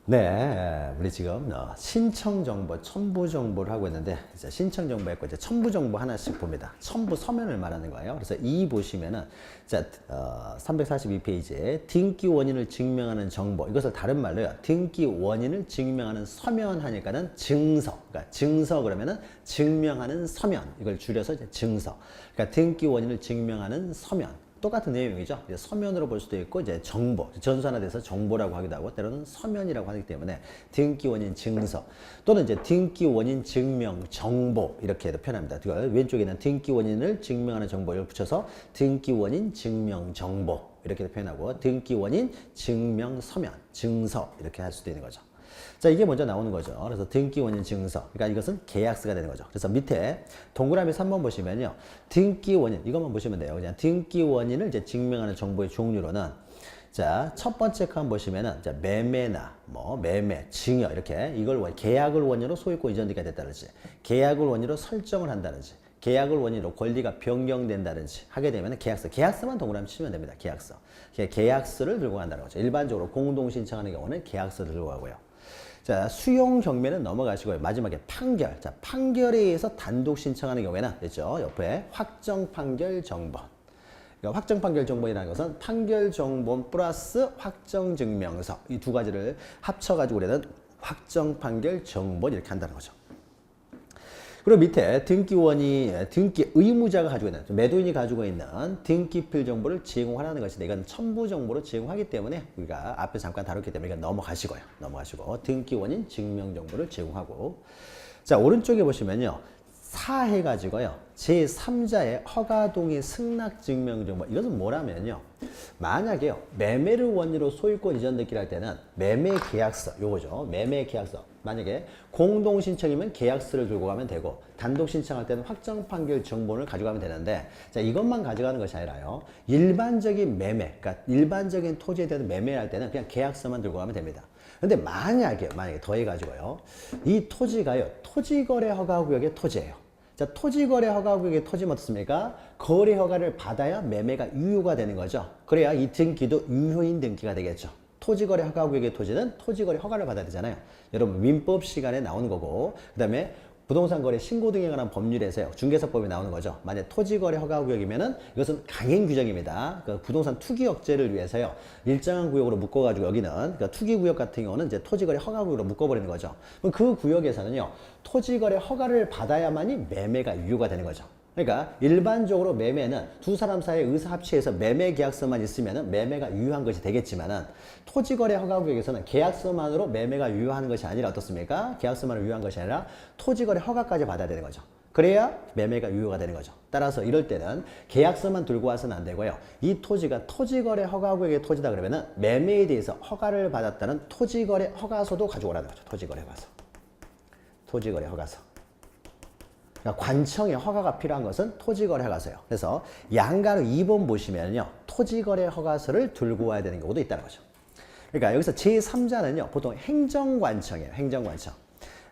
네, 우리 지금 신청 정보, 첨부 정보를 하고 있는데 이제 신청 정보 했고 이제 첨부 정보 하나씩 봅니다. 첨부 서면을 말하는 거예요. 그래서 이 보시면은 자 342페이지에 등기 원인을 증명하는 정보 이것을 다른 말로요. 등기 원인을 증명하는 서면 하니까는 증서. 그러니까 증서 그러면은 증명하는 서면 이걸 줄여서 이제 증서. 그러니까 등기 원인을 증명하는 서면. 똑같은 내용이죠. 이제 서면으로 볼 수도 있고 이제 정보, 전산화돼서 정보라고 하기도 하고 때로는 서면이라고 하기 때문에 등기 원인 증서 또는 이제 등기 원인 증명 정보 이렇게도 표현합니다. 왼쪽에는 등기 원인을 증명하는 정보를 붙여서 등기 원인 증명 정보 이렇게 표현하고 등기 원인 증명 서면 증서 이렇게 할 수도 있는 거죠. 자, 이게 먼저 나오는 거죠. 그래서 등기 원인 증서. 그러니까 이것은 계약서가 되는 거죠. 그래서 밑에 동그라미 3번 보시면요. 등기 원인, 이것만 보시면 돼요. 그냥 등기 원인을 이제 증명하는 정보의 종류로는 자, 첫 번째 칸 보시면은 자, 매매나 매매, 증여 이렇게 이걸 계약을 원인으로 소유권 이전되게 됐다든지 계약을 원인으로 설정을 한다든지 계약을 원인으로 권리가 변경된다든지 하게 되면 계약서만 동그라미 치면 됩니다. 계약서. 계약서를 들고 간다는 거죠. 일반적으로 공동 신청하는 경우는 계약서를 들고 가고요. 자, 수용 경매는 넘어가시고요. 마지막에 판결. 자, 판결에 의해서 단독 신청하는 경우에는 됐죠. 옆에 확정 판결 정본. 그러니까 확정 판결 정본이라는 것은 판결 정본 플러스 확정 증명서 이 두 가지를 합쳐 가지고 우리는 확정 판결 정본 이렇게 한다는 거죠. 그리고 밑에 등기 의무자가 가지고 있는 매도인이 가지고 있는 등기필 정보를 제공하라는 것인데 이건 첨부 정보로 제공하기 때문에 우리가 앞에 잠깐 다뤘기 때문에 이건 넘어가시고 등기 원인 증명 정보를 제공하고 자 오른쪽에 보시면요 사해가지고요 제3자의 허가동의 승낙 증명 정보 이것은 뭐라면요 만약에요 매매를 원인으로 소유권 이전됐기를 할 때는 매매 계약서 요거죠 매매 계약서 만약에 공동 신청이면 계약서를 들고 가면 되고 단독 신청할 때는 확정 판결 정본을 가져가면 되는데 자 이것만 가져가는 것이 아니라요 일반적인 매매 그러니까 일반적인 토지에 대한 매매를 할 때는 그냥 계약서만 들고 가면 됩니다. 근데 만약에 더해가지고요 이 토지가요 토지거래 허가구역의 토지예요. 자, 토지거래 허가구역의 토지는 어떻습니까? 거래 허가를 받아야 매매가 유효가 되는 거죠. 그래야 이 등기도 유효인 등기가 되겠죠. 토지거래 허가구역의 토지는 토지거래 허가를 받아야 되잖아요. 여러분 민법 시간에 나오는 거고 그 다음에 부동산 거래 신고 등에 관한 법률에서요. 중개사법에 나오는 거죠. 만약 토지거래 허가구역이면은 이것은 강행 규정입니다. 그 부동산 투기 억제를 위해서요. 일정한 구역으로 묶어가지고 여기는 그러니까 투기 구역 같은 경우는 이제 토지거래 허가구역으로 묶어버리는 거죠. 그럼 그 구역에서는요. 토지거래 허가를 받아야만이 매매가 유효가 되는 거죠. 그러니까 일반적으로 매매는 두 사람 사이의 의사합치해서 매매 계약서만 있으면 매매가 유효한 것이 되겠지만은 토지거래 허가구역에서는 계약서만으로 매매가 유효한 것이 아니라 어떻습니까? 계약서만으로 유효한 것이 아니라 토지거래 허가까지 받아야 되는 거죠. 그래야 매매가 유효가 되는 거죠. 따라서 이럴 때는 계약서만 들고 와서는 안 되고요. 이 토지가 토지거래 허가구역의 토지다 그러면은 매매에 대해서 허가를 받았다는 토지거래 허가서도 가져오라는 거죠. 토지거래 허가서. 토지거래 허가서. 그러니까 관청의 허가가 필요한 것은 토지거래 허가서예요. 그래서 양가로 2번 보시면요. 토지거래 허가서를 들고 와야 되는 경우도 있다는 거죠. 그러니까 여기서 제3자는요. 보통 행정관청이에요. 행정관청.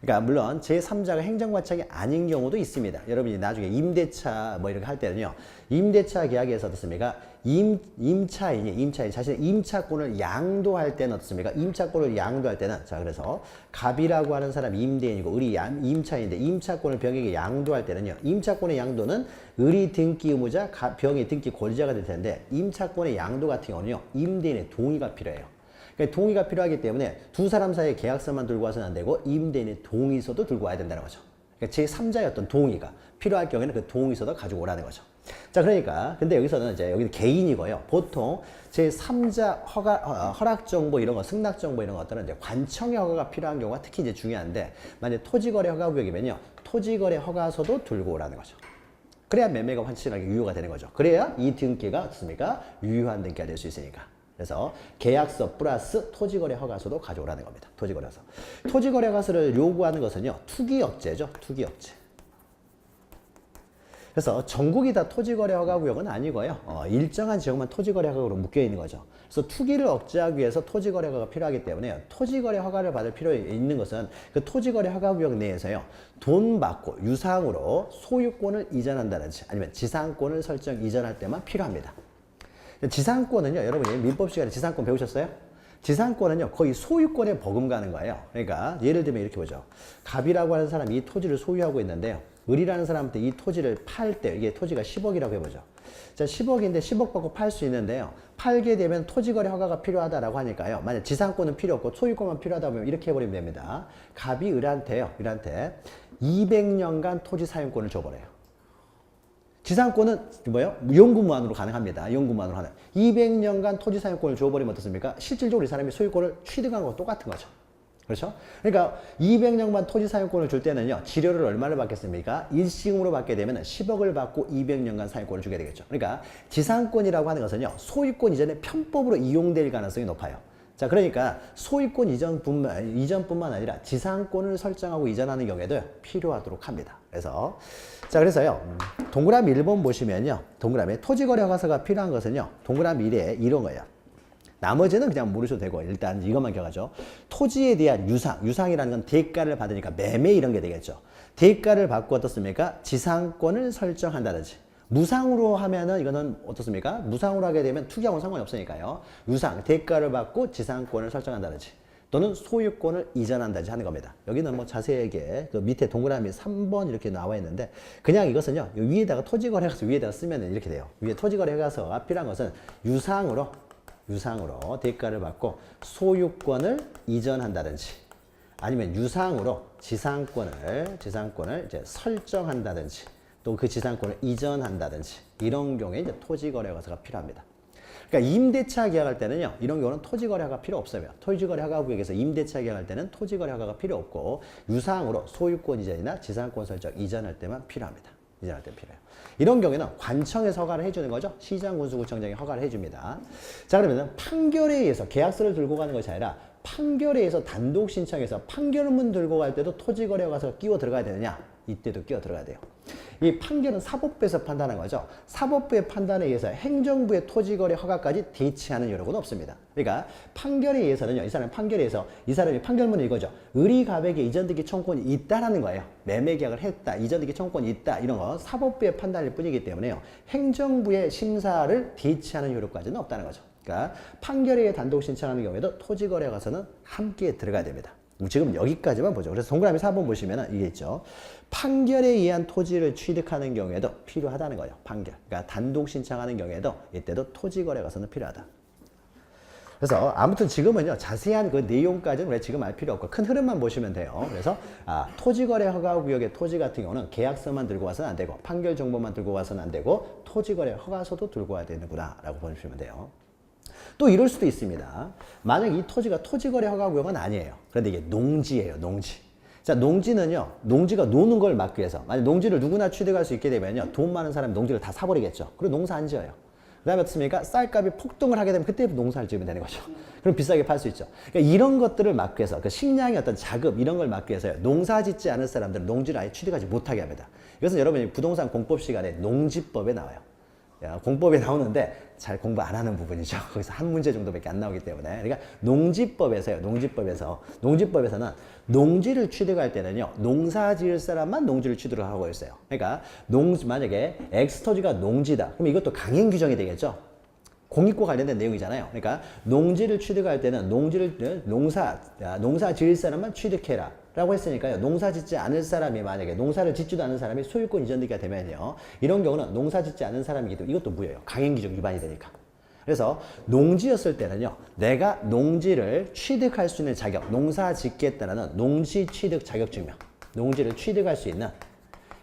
그러니까 물론 제3자가 행정관청이 아닌 경우도 있습니다. 여러분이 나중에 임대차 이렇게 할 때는요. 임대차 계약에서 어떻습니까? 임차인이 자신의 임차권을 양도할 때는 어떻습니까? 임차권을 양도할 때는 자 그래서 갑이라고 하는 사람이 임대인이고 을이 임차인인데 임차권을 병에게 양도할 때는요. 임차권의 양도는 을이 등기 의무자, 병이 등기 권리자가 될 텐데 임차권의 양도 같은 경우는요. 임대인의 동의가 필요해요. 그러니까 동의가 필요하기 때문에 두 사람 사이의 계약서만 들고 와서는 안 되고 임대인의 동의서도 들고 와야 된다는 거죠. 그러니까 제3자의 어떤 동의가 필요할 경우에는 그 동의서도 가지고 오라는 거죠. 자, 그러니까 근데 여기서는 이제 여기는 개인이고요. 보통 제3자 허락 정보 이런 거, 승낙 정보 이런 것들은 이제 관청의 허가가 필요한 경우가 특히 이제 중요한데 만약 토지거래 허가구역이면요, 토지거래 허가서도 들고 오라는 거죠. 그래야 매매가 확실하게 유효가 되는 거죠. 그래야 이 등기가 어떻습니까? 유효한 등기가 될 수 있으니까. 그래서 계약서 플러스 토지거래 허가서도 가져오라는 겁니다. 토지거래 허가서. 토지거래 허가서를 요구하는 것은요. 투기억제죠. 투기억제. 그래서 전국이 다 토지거래 허가구역은 아니고요. 일정한 지역만 토지거래 허가구역으로 묶여있는 거죠. 그래서 투기를 억제하기 위해서 토지거래 허가가 필요하기 때문에 토지거래 허가를 받을 필요 있는 것은 그 토지거래 허가구역 내에서요. 돈 받고 유상으로 소유권을 이전한다든지 아니면 지상권을 설정 이전할 때만 필요합니다. 지상권은요, 여러분이 민법 시간에 지상권 배우셨어요? 지상권은요, 거의 소유권에 버금가는 거예요. 그러니까 예를 들면 이렇게 보죠. 갑이라고 하는 사람이 이 토지를 소유하고 있는데요. 을이라는 사람한테 이 토지를 팔 때, 이게 토지가 10억이라고 해보죠. 자, 10억인데 10억 받고 팔 수 있는데요. 팔게 되면 토지거래 허가가 필요하다라고 하니까요. 만약 지상권은 필요 없고 소유권만 필요하다 보면 이렇게 해버리면 됩니다. 갑이 을한테 200년간 토지 사용권을 줘버려요. 지상권은 뭐예요? 영구무한으로 가능합니다. 영구무한으로 하는. 200년간 토지 사용권을 줘버리면 어떻습니까? 실질적으로 이 사람이 소유권을 취득한 것과 똑같은 거죠. 그렇죠? 그러니까 200년간 토지 사용권을 줄 때는요. 지료를 얼마를 받겠습니까? 일시금으로 받게 되면 10억을 받고 200년간 사용권을 주게 되겠죠. 그러니까 지상권이라고 하는 것은요. 소유권 이전에 편법으로 이용될 가능성이 높아요. 자, 그러니까 소유권 이전뿐만 아니라 지상권을 설정하고 이전하는 경우에도 필요하도록 합니다. 그래서요. 동그라미 1번 보시면요. 동그라미 토지거래 허가서가 필요한 것은요. 동그라미 1에 이런 거예요. 나머지는 그냥 모르셔도 되고 일단 이것만 기억하죠. 토지에 대한 유상이라는 건 대가를 받으니까 매매 이런 게 되겠죠. 대가를 받고 어떻습니까? 지상권을 설정한다든지. 무상으로 하면은 이거는 어떻습니까? 무상으로 하게 되면 투기하고는 상관이 없으니까요. 유상, 대가를 받고 지상권을 설정한다든지 또는 소유권을 이전한다든지 하는 겁니다. 여기는 뭐 자세하게 그 밑에 동그라미 3번 이렇게 나와 있는데 그냥 이것은요. 위에다가 토지거래허가서 위에다가 쓰면 이렇게 돼요. 위에 토지거래허가서가 필요한 것은 유상으로 대가를 받고 소유권을 이전한다든지 아니면 유상으로 지상권을 이제 설정한다든지 또 그 지상권을 이전한다든지 이런 경우에 이제 토지거래허가서가 필요합니다. 그러니까 임대차 계약할 때는요. 이런 경우는 토지거래허가가 필요 없어요. 토지거래허가 구역에서 임대차 계약할 때는 토지거래허가가 필요 없고 유상으로 소유권 이전이나 지상권 설정 이전할 때만 필요합니다. 이전할 때 필요해요. 이런 경우에는 관청에서 허가를 해주는 거죠. 시장군수구청장이 허가를 해줍니다. 자, 그러면 판결에 의해서 계약서를 들고 가는 것이 아니라 판결에 의해서 단독 신청해서 판결문 들고 갈 때도 토지거래허가서가 끼워 들어가야 되느냐? 이때도 끼워 들어가야 돼요. 이 판결은 사법부에서 판단한 거죠. 사법부의 판단에 의해서 행정부의 토지거래 허가까지 대치하는 여력은 없습니다. 그러니까 판결에 의해서는요. 이 사람이 판결에 의해서 이 사람이 판결문을 이거죠. 을이 갑에게 이전등기 청구권이 있다라는 거예요. 매매 계약을 했다. 이전등기 청구권이 있다. 이런 거 사법부의 판단일 뿐이기 때문에요. 행정부의 심사를 대치하는 효력까지는 없다는 거죠. 그러니까 판결에 의해 단독 신청하는 경우에도 토지거래 허가서는 함께 들어가야 됩니다. 지금 여기까지만 보죠. 그래서 동그라미 4번 보시면 이게 있죠. 판결에 의한 토지를 취득하는 경우에도 필요하다는 거예요. 판결. 그러니까 단독 신청하는 경우에도 이때도 토지거래 허가서는 필요하다. 그래서 아무튼 지금은요. 자세한 그 내용까지는 왜 지금 알 필요 없고 큰 흐름만 보시면 돼요. 그래서 토지거래 허가구역의 토지 같은 경우는 계약서만 들고 와서는 안 되고 판결 정보만 들고 와서는 안 되고 토지거래 허가서도 들고 와야 되는구나 라고 보시면 돼요. 또 이럴 수도 있습니다. 만약 이 토지가 토지거래 허가구역은 아니에요. 그런데 이게 농지예요. 농지. 자, 농지는요. 농지가 노는 걸 막기 위해서 만약 농지를 누구나 취득할 수 있게 되면요. 돈 많은 사람이 농지를 다 사버리겠죠. 그리고 농사 안 지어요. 그 다음에 어떻습니까? 쌀값이 폭등을 하게 되면 그때 농사를 지으면 되는 거죠. 그럼 비싸게 팔 수 있죠. 그러니까 이런 것들을 막기 위해서 그 식량의 어떤 자급 이런 걸 막기 위해서요. 농사 짓지 않을 사람들은 농지를 아예 취득하지 못하게 합니다. 이것은 여러분이 부동산 공법 시간에 농지법에 나와요. 공법에 나오는데 잘 공부 안 하는 부분이죠. 거기서 한 문제 정도밖에 안 나오기 때문에. 그러니까 농지법에서는 농지를 취득할 때는요. 농사 지을 사람만 농지를 취득을 하고 있어요. 그러니까 만약에 X토지가 농지다. 그럼 이것도 강행 규정이 되겠죠. 공익과 관련된 내용이잖아요. 그러니까 농지를 취득할 때는 농사 지을 사람만 취득해라. 라고 했으니까요. 농사 짓지 않을 사람이 만약에 농사를 짓지도 않은 사람이 소유권 이전되기가 되면요. 이런 경우는 농사 짓지 않은 사람이기 때문에 이것도 무효예요. 강행규정 위반이 되니까. 그래서 농지였을 때는요. 내가 농지를 취득할 수 있는 자격, 농사 짓겠다라는 농지 취득 자격 증명. 농지를 취득할 수 있는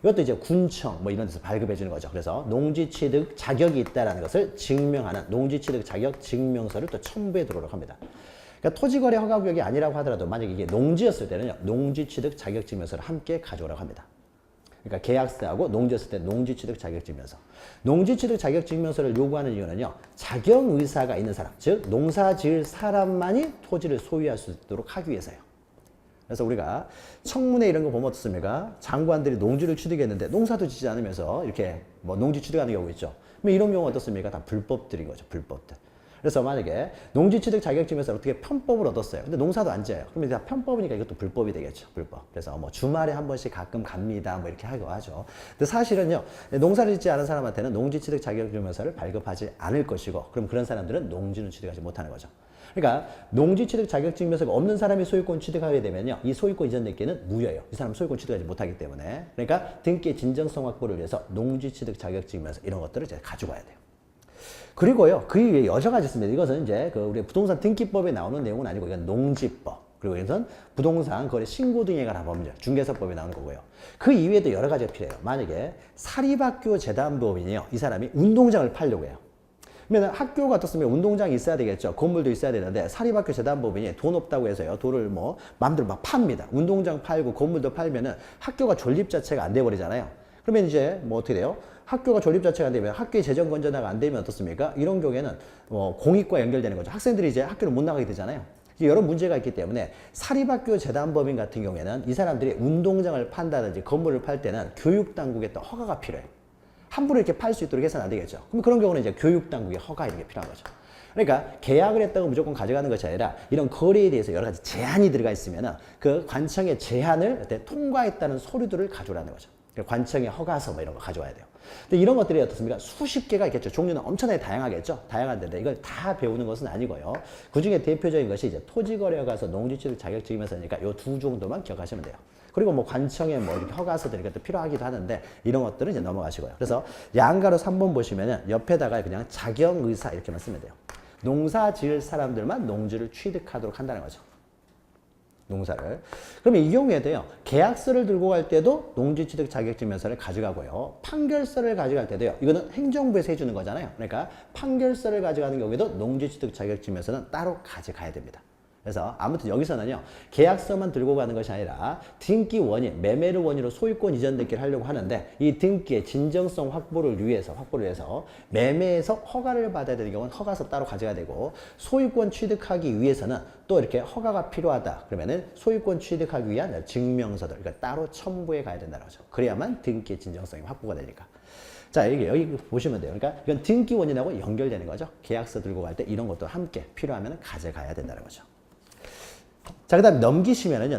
이것도 이제 군청 뭐 이런 데서 발급해 주는 거죠. 그래서 농지 취득 자격이 있다라는 것을 증명하는 농지 취득 자격 증명서를 또 첨부해 두도록 합니다. 그러니까 토지거래 허가구역이 아니라고 하더라도 만약에 이게 농지였을 때는요. 농지취득 자격증명서를 함께 가져오라고 합니다. 그러니까 계약서하고 농지였을 때 농지취득 자격증명서. 농지취득 자격증명서를 요구하는 이유는요. 자격의사가 있는 사람, 즉 농사 지을 사람만이 토지를 소유할 수 있도록 하기 위해서요. 그래서 우리가 청문회 이런 거 보면 어떻습니까? 장관들이 농지를 취득했는데 농사도 짓지 않으면서 이렇게 뭐 농지 취득하는 경우 있죠. 그럼 이런 경우 어떻습니까? 다 불법들인 거죠. 불법들. 그래서 만약에 농지취득 자격증명서 어떻게 편법을 얻었어요. 근데 농사도 안 지어요. 그러면 다 편법이니까 이것도 불법이 되겠죠. 불법. 그래서 뭐 주말에 한 번씩 가끔 갑니다. 뭐 이렇게 하고 하죠. 근데 사실은요. 농사를 짓지 않은 사람한테는 농지취득 자격증명서를 발급하지 않을 것이고 그럼 그런 사람들은 농지는 취득하지 못하는 거죠. 그러니까 농지 취득 자격증명서가 없는 사람이 소유권 취득하게 되면요. 이 소유권 이전 등기는 무효예요. 이 사람 소유권 취득하지 못하기 때문에. 그러니까 등기의 진정성 확보를 위해서 농지 취득 자격증명서 이런 것들을 이제 가지고 와야 돼요. 그리고요. 그 이외에 여러 가지 있습니다. 이것은 이제 그 우리 부동산 등기법에 나오는 내용은 아니고 이건 농지법. 그리고 이것은 부동산 거래 신고 등에 관한 법률, 중개사법에 나오는 거고요. 그 이외에도 여러 가지가 필요해요. 만약에 사립학교 재단법인이요. 이 사람이 운동장을 팔려고 해요. 그러면 학교가 어떻습니까? 운동장이 있어야 되겠죠. 건물도 있어야 되는데 사립학교 재단법인이 돈 없다고 해서요. 돈을 뭐 마음대로 막 팝니다. 운동장 팔고 건물도 팔면은 학교가 존립 자체가 안 돼버리잖아요. 그러면 이제 뭐 어떻게 돼요? 학교가 존립 자체가 안 되면 학교의 재정 건전화가 안 되면 어떻습니까? 이런 경우에는 공익과 연결되는 거죠. 학생들이 이제 학교를 못 나가게 되잖아요. 여러 문제가 있기 때문에 사립학교 재단법인 같은 경우에는 이 사람들이 운동장을 판다든지 건물을 팔 때는 교육당국의 또 허가가 필요해요. 함부로 이렇게 팔 수 있도록 해서는 안 되겠죠. 그럼 그런 경우는 이제 교육당국의 허가 이런 게 필요한 거죠. 그러니까 계약을 했다고 무조건 가져가는 것이 아니라 이런 거래에 대해서 여러 가지 제한이 들어가 있으면은 그 관청의 제한을 통과했다는 서류들을 가져오라는 거죠. 관청의 허가서 뭐 이런 거 가져와야 돼요. 근데 이런 것들이 어떻습니까? 수십 개가 있겠죠. 종류는 엄청나게 다양하겠죠. 다양한데 이걸 다 배우는 것은 아니고요. 그 중에 대표적인 것이 이제 토지거래가서 농지취득 자격증명서니까 이 두 정도만 기억하시면 돼요. 그리고 뭐 관청의 뭐 이렇게 허가서들이 또 필요하기도 하는데 이런 것들은 이제 넘어가시고요. 그래서 양가로 3번 보시면은 옆에다가 그냥 자경의사 이렇게만 쓰면 돼요. 농사 지을 사람들만 농지를 취득하도록 한다는 거죠. 농사를. 그러면 이 경우에도요, 계약서를 들고 갈 때도 농지취득 자격증명서를 가져가고요. 판결서를 가져갈 때도요, 이거는 행정부에서 해주는 거잖아요. 그러니까 판결서를 가져가는 경우에도 농지취득 자격증명서는 따로 가져가야 됩니다. 그래서 아무튼 여기서는요, 계약서만 들고 가는 것이 아니라 등기 원인, 매매를 원인으로 소유권 이전 등기를 하려고 하는데 이 등기의 진정성 확보를 위해서 매매에서 허가를 받아야 되는 경우는 허가서 따로 가져야 되고 소유권 취득하기 위해서는 또 이렇게 허가가 필요하다. 그러면은 소유권 취득하기 위한 증명서들, 그러니까 따로 첨부해 가야 된다는 거죠. 그래야만 등기의 진정성이 확보가 되니까. 자, 여기 보시면 돼요. 그러니까 이건 등기 원인하고 연결되는 거죠. 계약서 들고 갈 때 이런 것도 함께 필요하면 가져가야 된다는 거죠. 자, 그 다음 넘기시면은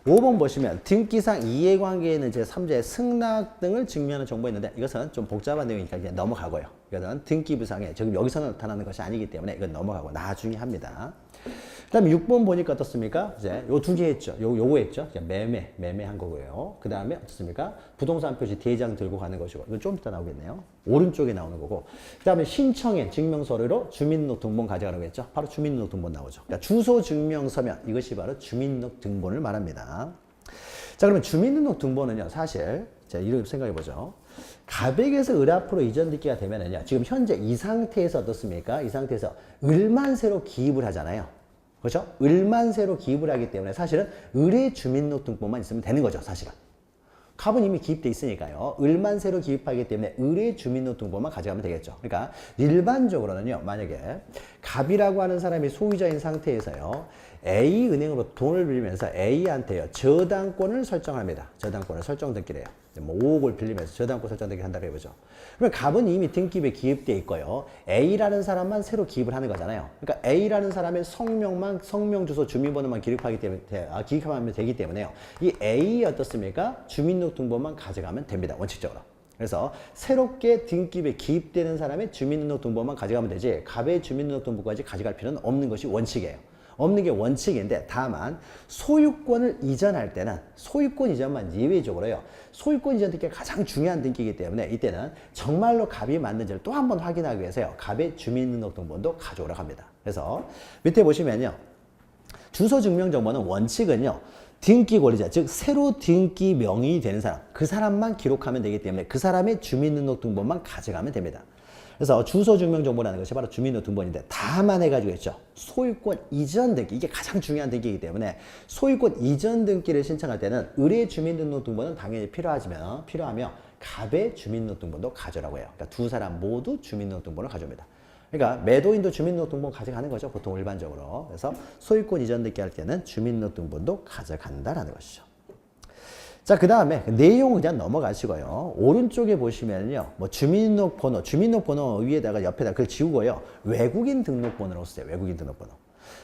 5번 보시면 등기상 이해관계에 있는 제3자의 승낙 등을 증명하는 정보가 있는데 이것은 좀 복잡한 내용이니까 이제 넘어가고요. 이것은 등기부상에 지금 여기서 나타나는 것이 아니기 때문에 이건 넘어가고 나중에 합니다. 그 다음에 6번 보니까 어떻습니까? 이제 요 두 개 했죠. 요거 했죠. 매매한 거고요. 그 다음에 어떻습니까? 부동산 표시 대장 들고 가는 것이고, 이건 좀 이따 나오겠네요. 오른쪽에 나오는 거고. 그 다음에 신청에 증명서류로 주민등록등본 가져가는 거겠죠. 바로 주민등록등본 나오죠. 그러니까 주소 증명서면 이것이 바로 주민등록등본을 말합니다. 자, 그러면 주민등록등본은요, 사실, 자, 이렇게 생각해 보죠. 가백에서 을 앞으로 이전 등기가 되면은요, 지금 현재 이 상태에서 어떻습니까? 이 상태에서 을만 새로 기입을 하잖아요. 그렇죠? 을만 새로 기입을 하기 때문에 사실은 을의 주민등록등본만 있으면 되는 거죠, 사실은. 갑은 이미 기입돼 있으니까요. 을만 새로 기입하기 때문에 을의 주민등록등본만 가져가면 되겠죠. 그러니까 일반적으로는요, 만약에 갑이라고 하는 사람이 소유자인 상태에서요, A은행으로 돈을 빌리면서 A한테요, 저당권을 설정합니다. 저당권을 설정 등기를 해요. 뭐 5억을 빌리면서 저당권 설정 등기를 한다고 해보죠. 그러면 갑은 이미 등기부에 기입돼 있고요. A라는 사람만 새로 기입을 하는 거잖아요. 그러니까 A라는 사람의 성명, 주소, 주민번호만 기입하면 되기 때문에요. 이 A 어떻습니까? 주민등록등본만 가져가면 됩니다. 원칙적으로. 그래서 새롭게 등기부에 기입되는 사람의 주민등록등본만 가져가면 되지 갑의 주민등록등본까지 가져갈 필요는 없는 것이 원칙이에요. 없는 게 원칙인데 다만 소유권을 이전할 때는 소유권 이전만 예외적으로요. 소유권 이전 등기가 가장 중요한 등기이기 때문에 이때는 정말로 갑이 맞는지를 또 한 번 확인하기 위해서요. 갑의 주민등록등본도 가져오라고 합니다. 그래서 밑에 보시면요. 주소증명정보는 원칙은요. 등기 권리자, 즉 새로 등기 명의이 되는 사람, 그 사람만 기록하면 되기 때문에 그 사람의 주민등록등본만 가져가면 됩니다. 그래서 주소증명정보라는 것이 바로 주민등록등본인데 다만 해가지고 있죠. 소유권 이전 등기, 이게 가장 중요한 등기이기 때문에 소유권 이전 등기를 신청할 때는 을의 주민등록등본은 당연히 필요하며 갑의 주민등록등본도 가져라고 해요. 그러니까 두 사람 모두 주민등록등본을 가져옵니다. 그러니까 매도인도 주민등록등본 가져가는 거죠. 보통 일반적으로. 그래서 소유권 이전 등기 할 때는 주민등록등본도 가져간다라는 것이죠. 자, 그 다음에 내용은 그냥 넘어가시고요. 오른쪽에 보시면요. 뭐 주민등록번호 위에다가 옆에다 그걸 지우고요. 외국인 등록번호로 쓰세요. 외국인 등록번호.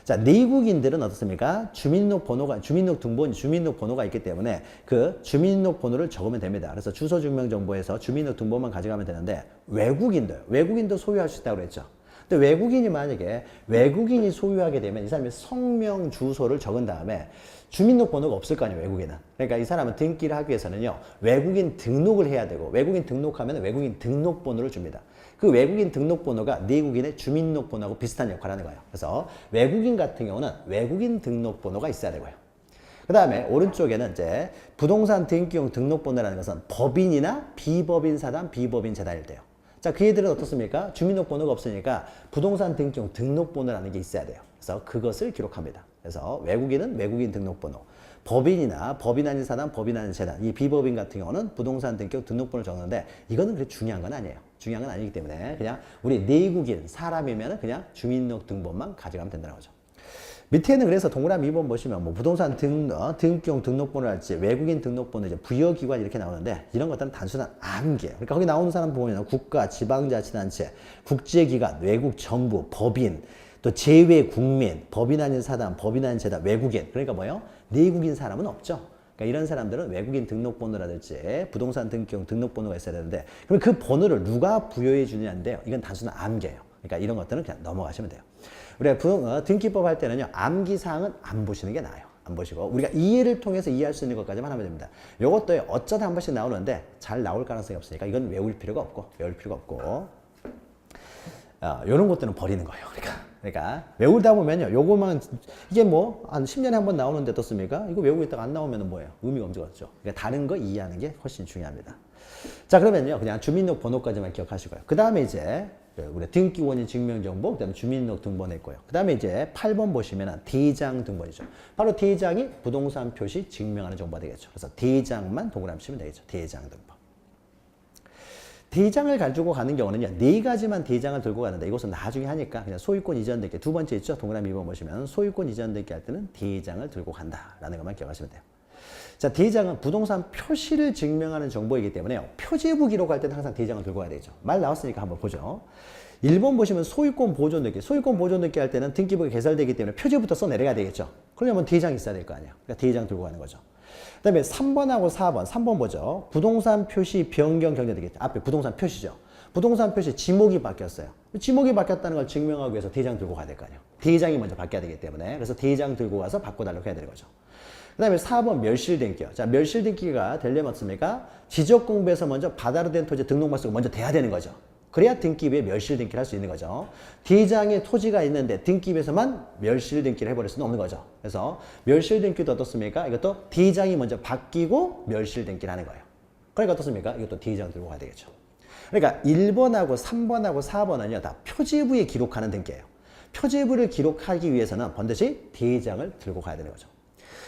자, 내국인들은 어떻습니까? 주민등록번호가 있기 때문에 그 주민등록번호를 적으면 됩니다. 그래서 주소증명정보에서 주민등록등본만 가져가면 되는데 외국인도 소유할 수 있다고 그랬죠. 근데 외국인이 만약에 외국인이 소유하게 되면 이 사람이 성명 주소를 적은 다음에 주민등록번호가 없을 거 아니에요, 외국인은. 그러니까 이 사람은 등기를 하기 위해서는요, 외국인 등록을 해야 되고, 외국인 등록하면 외국인 등록번호를 줍니다. 그 외국인 등록번호가 내국인의 주민등록번호하고 비슷한 역할을 하는 거예요. 그래서 외국인 같은 경우는 외국인 등록번호가 있어야 되고요. 그 다음에 오른쪽에는 이제 부동산 등기용 등록번호라는 것은 법인이나 비법인 사단, 비법인 재단일 때요. 자, 그 애들은 어떻습니까? 주민등록번호가 없으니까 부동산 등기용 등록번호라는 게 있어야 돼요. 그래서 그것을 기록합니다. 그래서 외국인은 외국인 등록번호, 법인이나 법인 아닌 사단, 법인 아닌 재단, 이 비법인 같은 경우는 부동산 등기용 등록번호를 적는데 이거는 그렇게 중요한 건 아니에요. 중요한 건 아니기 때문에 그냥 우리 내국인 사람이면 그냥 주민등록번만 가져가면 된다는 거죠. 밑에는 그래서 동그라미 2번 보시면 뭐 부동산 등기용 등록번호랄지 외국인 등록번호, 이제 부여기관 이렇게 나오는데 이런 것들은 단순한 암기예요. 그러니까 거기 나오는 사람 보면 국가, 지방자치단체, 국제기관, 외국 정부, 법인, 또 제외 국민, 법인 아닌 사단, 법인 아닌 재단, 외국인. 그러니까 뭐예요? 내국인 사람은 없죠. 그러니까 이런 사람들은 외국인 등록번호라든지 부동산 등기용 등록번호가 있어야 되는데 그럼 그 번호를 누가 부여해 주느냐인데요. 이건 단순한 암기예요. 그러니까 이런 것들은 그냥 넘어가시면 돼요. 우리가 등기법 할 때는요, 암기사항은 안 보시는 게 나아요. 안 보시고 우리가 이해를 통해서 이해할 수 있는 것까지만 하면 됩니다. 이것도 어쩌다 한 번씩 나오는데 잘 나올 가능성이 없으니까 이건 외울 필요가 없고 이런 것들은 버리는 거예요. 그러니까 외우다 보면요, 요거만 이게 뭐 한 10년에 한 번 나오는데 어떻습니까? 이거 외우고 있다가 안 나오면 뭐예요? 의미가 없죠. 그러니까 다른 거 이해하는 게 훨씬 중요합니다. 자, 그러면요, 그냥 주민등록번호까지만 기억하시고요. 그 다음에 이제 우리 등기원인 증명정보, 그 다음에 주민등록 등본 했고요. 그 다음에 이제 8번 보시면 대장 등본이죠. 바로 대장이 부동산 표시 증명하는 정보가 되겠죠. 그래서 대장만 동그라미 치면 되겠죠. 대장 등본. 대장을 가지고 가는 경우는요, 4가지만 대장을 들고 가는데 이것은 나중에 하니까 그냥 소유권 이전 등기 두 번째 있죠. 동그라미 2번 보시면 소유권 이전 등기 할 때는 대장을 들고 간다라는 것만 기억하시면 돼요. 자, 대장은 부동산 표시를 증명하는 정보이기 때문에 표제부 기록할 때는 항상 대장을 들고 가야 되죠. 말 나왔으니까 한번 보죠. 1번 보시면 소유권 보존 등기. 소유권 보존 등기 할 때는 등기부가 개설되기 때문에 표제부터 써내려야 되겠죠. 그러려면 대장이 있어야 될 거 아니에요. 그러니까 대장 들고 가는 거죠. 그 다음에 3번하고 4번. 3번 보죠. 부동산 표시 변경 경제 등기. 앞에 부동산 표시죠. 부동산 표시 지목이 바뀌었어요. 지목이 바뀌었다는 걸 증명하기 위해서 대장 들고 가야 될 거 아니에요. 대장이 먼저 바뀌어야 되기 때문에. 그래서 대장 들고 가서 바꿔달라고 해야 되는 거죠. 그 다음에 4번 멸실등기요. 자, 멸실등기가 되려면 어떻습니까? 지적공부에서 먼저 바다로 된 토지 등록말소가 먼저 돼야 되는 거죠. 그래야 등기부에 멸실등기를 할 수 있는 거죠. 대장에 토지가 있는데 등기부에서만 멸실등기를 해버릴 수는 없는 거죠. 그래서 멸실등기도 어떻습니까? 이것도 대장이 먼저 바뀌고 멸실등기를 하는 거예요. 그러니까 어떻습니까? 이것도 대장 들고 가야 되겠죠. 그러니까 1번하고 3번하고 4번은요, 다 표제부에 기록하는 등기예요. 표제부를 기록하기 위해서는 반드시 대장을 들고 가야 되는 거죠.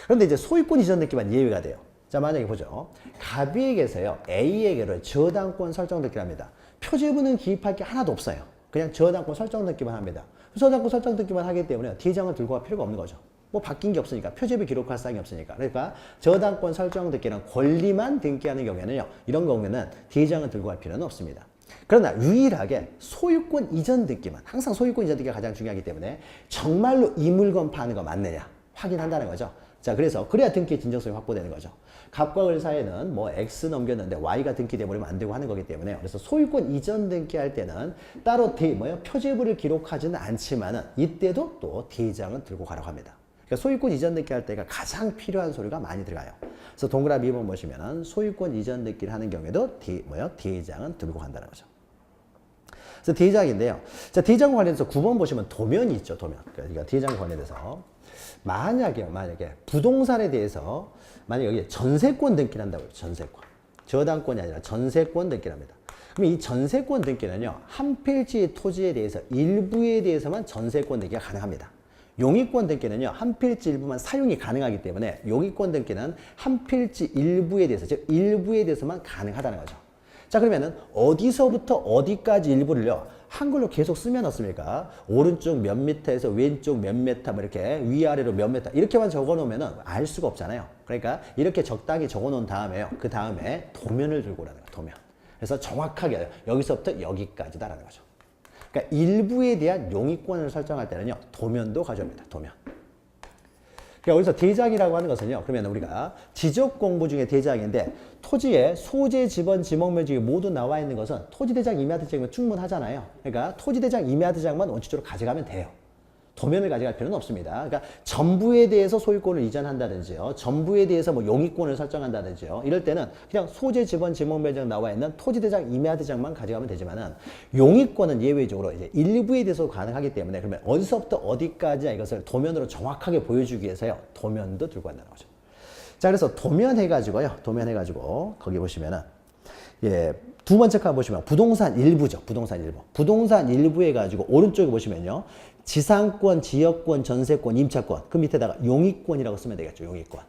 그런데 이제 소유권 이전 등기만 예외가 돼요. 자, 만약에 보죠. 갑이에게서요, A에게로 저당권 설정 등기를 합니다. 표제부는 기입할 게 하나도 없어요. 그냥 저당권 설정 등기만 합니다. 저당권 설정 등기만 하기 때문에 대장을 들고 갈 필요가 없는 거죠. 뭐 바뀐 게 없으니까, 표제부 기록할 사항이 없으니까. 그러니까 저당권 설정 등기는 권리만 등기하는 경우에는요, 이런 경우에는 대장을 들고 갈 필요는 없습니다. 그러나 유일하게 소유권 이전 등기만, 항상 소유권 이전 등기가 가장 중요하기 때문에 정말로 이 물건 파는 거 맞느냐 확인한다는 거죠. 자, 그래야 등기의 진정성이 확보되는 거죠. 갑과 을 사이에는 뭐 X 넘겼는데 Y가 등기돼버리면 안 되고 하는 거기 때문에, 그래서 소유권 이전 등기할 때는 따로 표제부를 기록하지는 않지만은 이때도 또 대장은 들고 가라고 합니다. 그러니까 소유권 이전 등기할 때가 가장 필요한 서류가 많이 들어가요. 그래서 동그라미 2번 보시면은 소유권 이전 등기를 하는 경우에도 대장은 들고 간다는 거죠. 그래서 대장인데요. 자, 대장과 관련해서 9번 보시면 도면이 있죠, 도면. 그러니까 대장과 관련해서 만약에 부동산에 대해서 만약에 여기에 전세권 등기를 한다고요. 전세권. 저당권이 아니라 전세권 등기를 합니다. 그럼 이 전세권 등기는요, 한 필지 토지에 대해서 일부에 대해서만 전세권 등기가 가능합니다. 용익권 등기는요, 한 필지 일부만 사용이 가능하기 때문에 용익권 등기는 한 필지 일부에 대해서, 즉 일부에 대해서만 가능하다는 거죠. 자, 그러면은 어디서부터 어디까지 일부를요, 한글로 계속 쓰면 어떻습니까? 오른쪽 몇 미터에서 왼쪽 몇 미터, 뭐 이렇게 위아래로 몇 미터 이렇게만 적어 놓으면은 알 수가 없잖아요. 그러니까 이렇게 적당히 적어 놓은 다음에요, 그 다음에 도면을 들고 오라는 거예요. 도면. 그래서 정확하게 여기서부터 여기까지다라는 거죠. 그러니까 일부에 대한 용익권을 설정할 때는요, 도면도 가져옵니다. 도면. 그러니까 여기서 대장이라고 하는 것은요. 그러면 우리가 지적 공부 중에 대장인데 토지의 소재, 지번, 지목면적이 모두 나와 있는 것은 토지대장, 임야대장이면 충분하잖아요. 그러니까 토지대장, 임야대장만 원칙적으로 가져가면 돼요. 도면을 가져갈 필요는 없습니다. 그러니까 전부에 대해서 소유권을 이전한다든지요. 전부에 대해서 뭐 용의권을 설정한다든지요. 이럴 때는 그냥 소재, 지번, 지목면적 나와 있는 토지대장, 임야대장만 가져가면 되지만은 용의권은 예외적으로 이제 일부에 대해서 가능하기 때문에 그러면 어디서부터 어디까지 이것을 도면으로 정확하게 보여주기 위해서요. 도면도 들고 간다는 거죠. 자, 그래서 도면 해가지고요. 도면 해가지고 거기 보시면은 예, 두 번째 칸 보시면 부동산 일부죠. 부동산 일부. 부동산 일부 해가지고 오른쪽에 보시면요. 지상권, 지역권, 전세권, 임차권. 그 밑에다가 용의권이라고 쓰면 되겠죠. 용의권.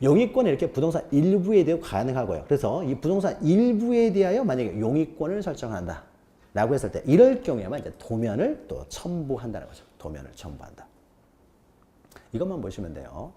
용의권은 이렇게 부동산 일부에 대해 가능하고요. 그래서 이 부동산 일부에 대하여 만약에 용의권을 설정한다. 라고 했을 때 이럴 경우에만 이제 도면을 또 첨부한다는 거죠. 도면을 첨부한다. 이것만 보시면 돼요.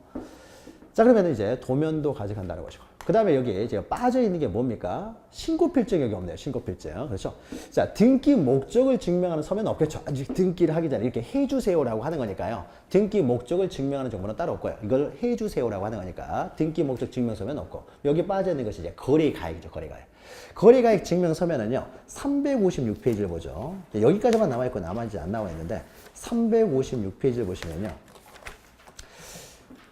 자, 그러면 이제 도면도 가져간다는 것이고. 그 다음에 여기 이제 빠져 있는 게 뭡니까? 신고필증 여기 없네요. 신고필증. 그렇죠? 자, 등기 목적을 증명하는 서면 없겠죠. 아직 등기를 하기 전에 이렇게 해주세요라고 하는 거니까요. 등기 목적을 증명하는 정보는 따로 없고요. 이걸 해주세요라고 하는 거니까 등기 목적 증명 서면 없고 여기 빠져 있는 것이 이제 거래가액이죠. 거래가액. 거래가액 증명 서면은요. 356페이지를 보죠. 여기까지만 나와 있고 나머지 안 나와 있는데 356페이지를 보시면요.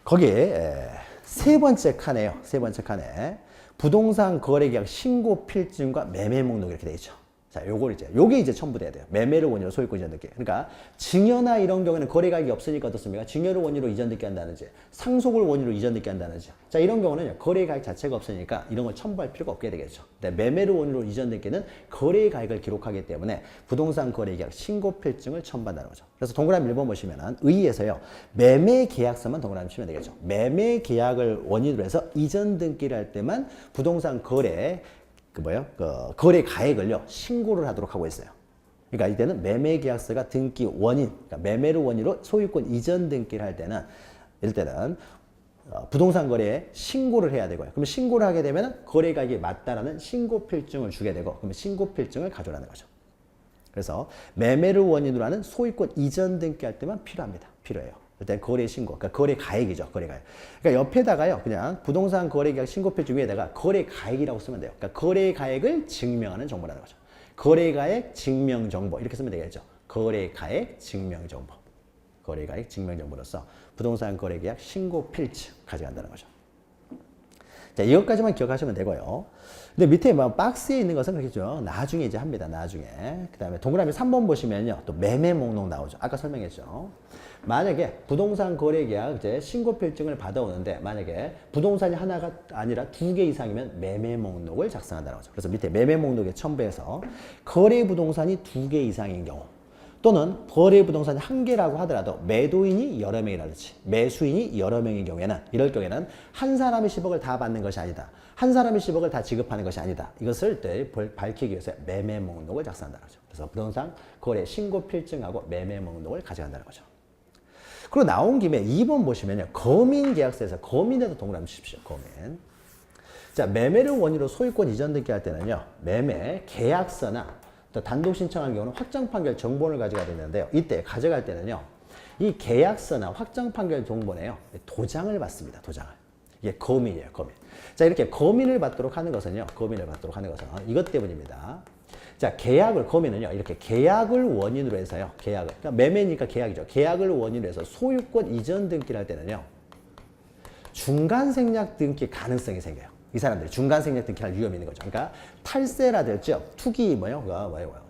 거기에 세 번째 칸에요. 세 번째 칸에 부동산 거래계약 신고 필증과 매매 목록 이렇게 돼 있죠. 자, 요게 이제 첨부돼야 돼요. 매매를 원인으로 소유권 이전 등기. 그러니까 증여나 이런 경우에는 거래가액이 없으니까 어떻습니까? 증여를 원인으로 이전 등기 한다든지, 상속을 원인으로 이전 등기 한다든지. 자, 이런 경우는 거래가액 자체가 없으니까 이런 걸 첨부할 필요가 없게 되겠죠. 근데 매매를 원인으로 이전 등기는 거래가액을 기록하기 때문에 부동산 거래계약 신고 필증을 첨부한다는 거죠. 그래서 동그라미 1번 보시면은 의의에서요. 매매 계약서만 동그라미 치면 되겠죠. 매매 계약을 원인으로 해서 이전 등기를 할 때만 부동산 거래 거래 가액을요, 신고를 하도록 하고 있어요. 그러니까 이때는 매매 계약서가 등기 원인, 그러니까 매매를 원인으로 소유권 이전 등기를 할 때는, 이럴 때는, 부동산 거래에 신고를 해야 되고요. 그러면 신고를 하게 되면 거래 가액이 맞다라는 신고 필증을 주게 되고, 그러면 신고 필증을 가져오라는 거죠. 그래서 매매를 원인으로 하는 소유권 이전 등기할 때만 필요합니다. 필요해요. 일단 거래 신고, 그러니까 거래 가액이죠. 거래 가액. 그러니까 옆에다가요, 그냥 부동산 거래 계약 신고 필증 위에다가 거래 가액이라고 쓰면 돼요. 그러니까 거래 가액을 증명하는 정보라는 거죠. 거래 가액 증명 정보 이렇게 쓰면 되겠죠. 거래 가액 증명 정보. 거래 가액 증명 정보로서 부동산 거래 계약 신고 필증 가져간다는 거죠. 자, 이것까지만 기억하시면 되고요. 근데 밑에 뭐 박스에 있는 것은 그렇겠죠. 나중에 이제 합니다. 나중에. 그 다음에 동그라미 3번 보시면요. 또 매매 목록 나오죠. 아까 설명했죠. 만약에 부동산 거래 계약 이제 신고 필증을 받아오는데 만약에 부동산이 하나가 아니라 2개 이상이면 매매 목록을 작성한다는 거죠. 그래서 밑에 매매 목록에 첨부해서 거래 부동산이 2개 이상인 경우 또는 거래 부동산이 1개라고 하더라도 매도인이 여러 명이라든지 매수인이 여러 명인 경우에는 이럴 경우에는 한 사람이 10억을 다 받는 것이 아니다. 한 사람이 10억을 다 지급하는 것이 아니다. 이것을 밝히기 위해서 매매 목록을 작성한다는 거죠. 그래서 부동산 거래 신고 필증하고 매매 목록을 가져간다는 거죠. 그리고 나온 김에 2번 보시면요. 거민 계약서에서 거민에도 동그라미 치십시오. 거민. 자, 매매를 원인으로 소유권 이전 등기 할 때는요. 매매 계약서나 또 단독 신청한 경우는 확정 판결 정본을 가져가야 되는데요. 이때 가져갈 때는요. 이 계약서나 확정 판결 정본에요. 도장을 받습니다. 도장을. 이게 거민이에요. 거민. 자, 이렇게 거민을 받도록 하는 것은요. 거민을 받도록 하는 것은 이것 때문입니다. 자, 거민은요, 이렇게 계약을 원인으로 해서요, 그러니까 매매니까 계약이죠. 계약을 원인으로 해서 소유권 이전 등기를 할 때는요, 중간 생략 등기 가능성이 생겨요. 이 사람들이 중간 생략 등기할 위험이 있는 거죠. 그러니까 탈세라든지 투기,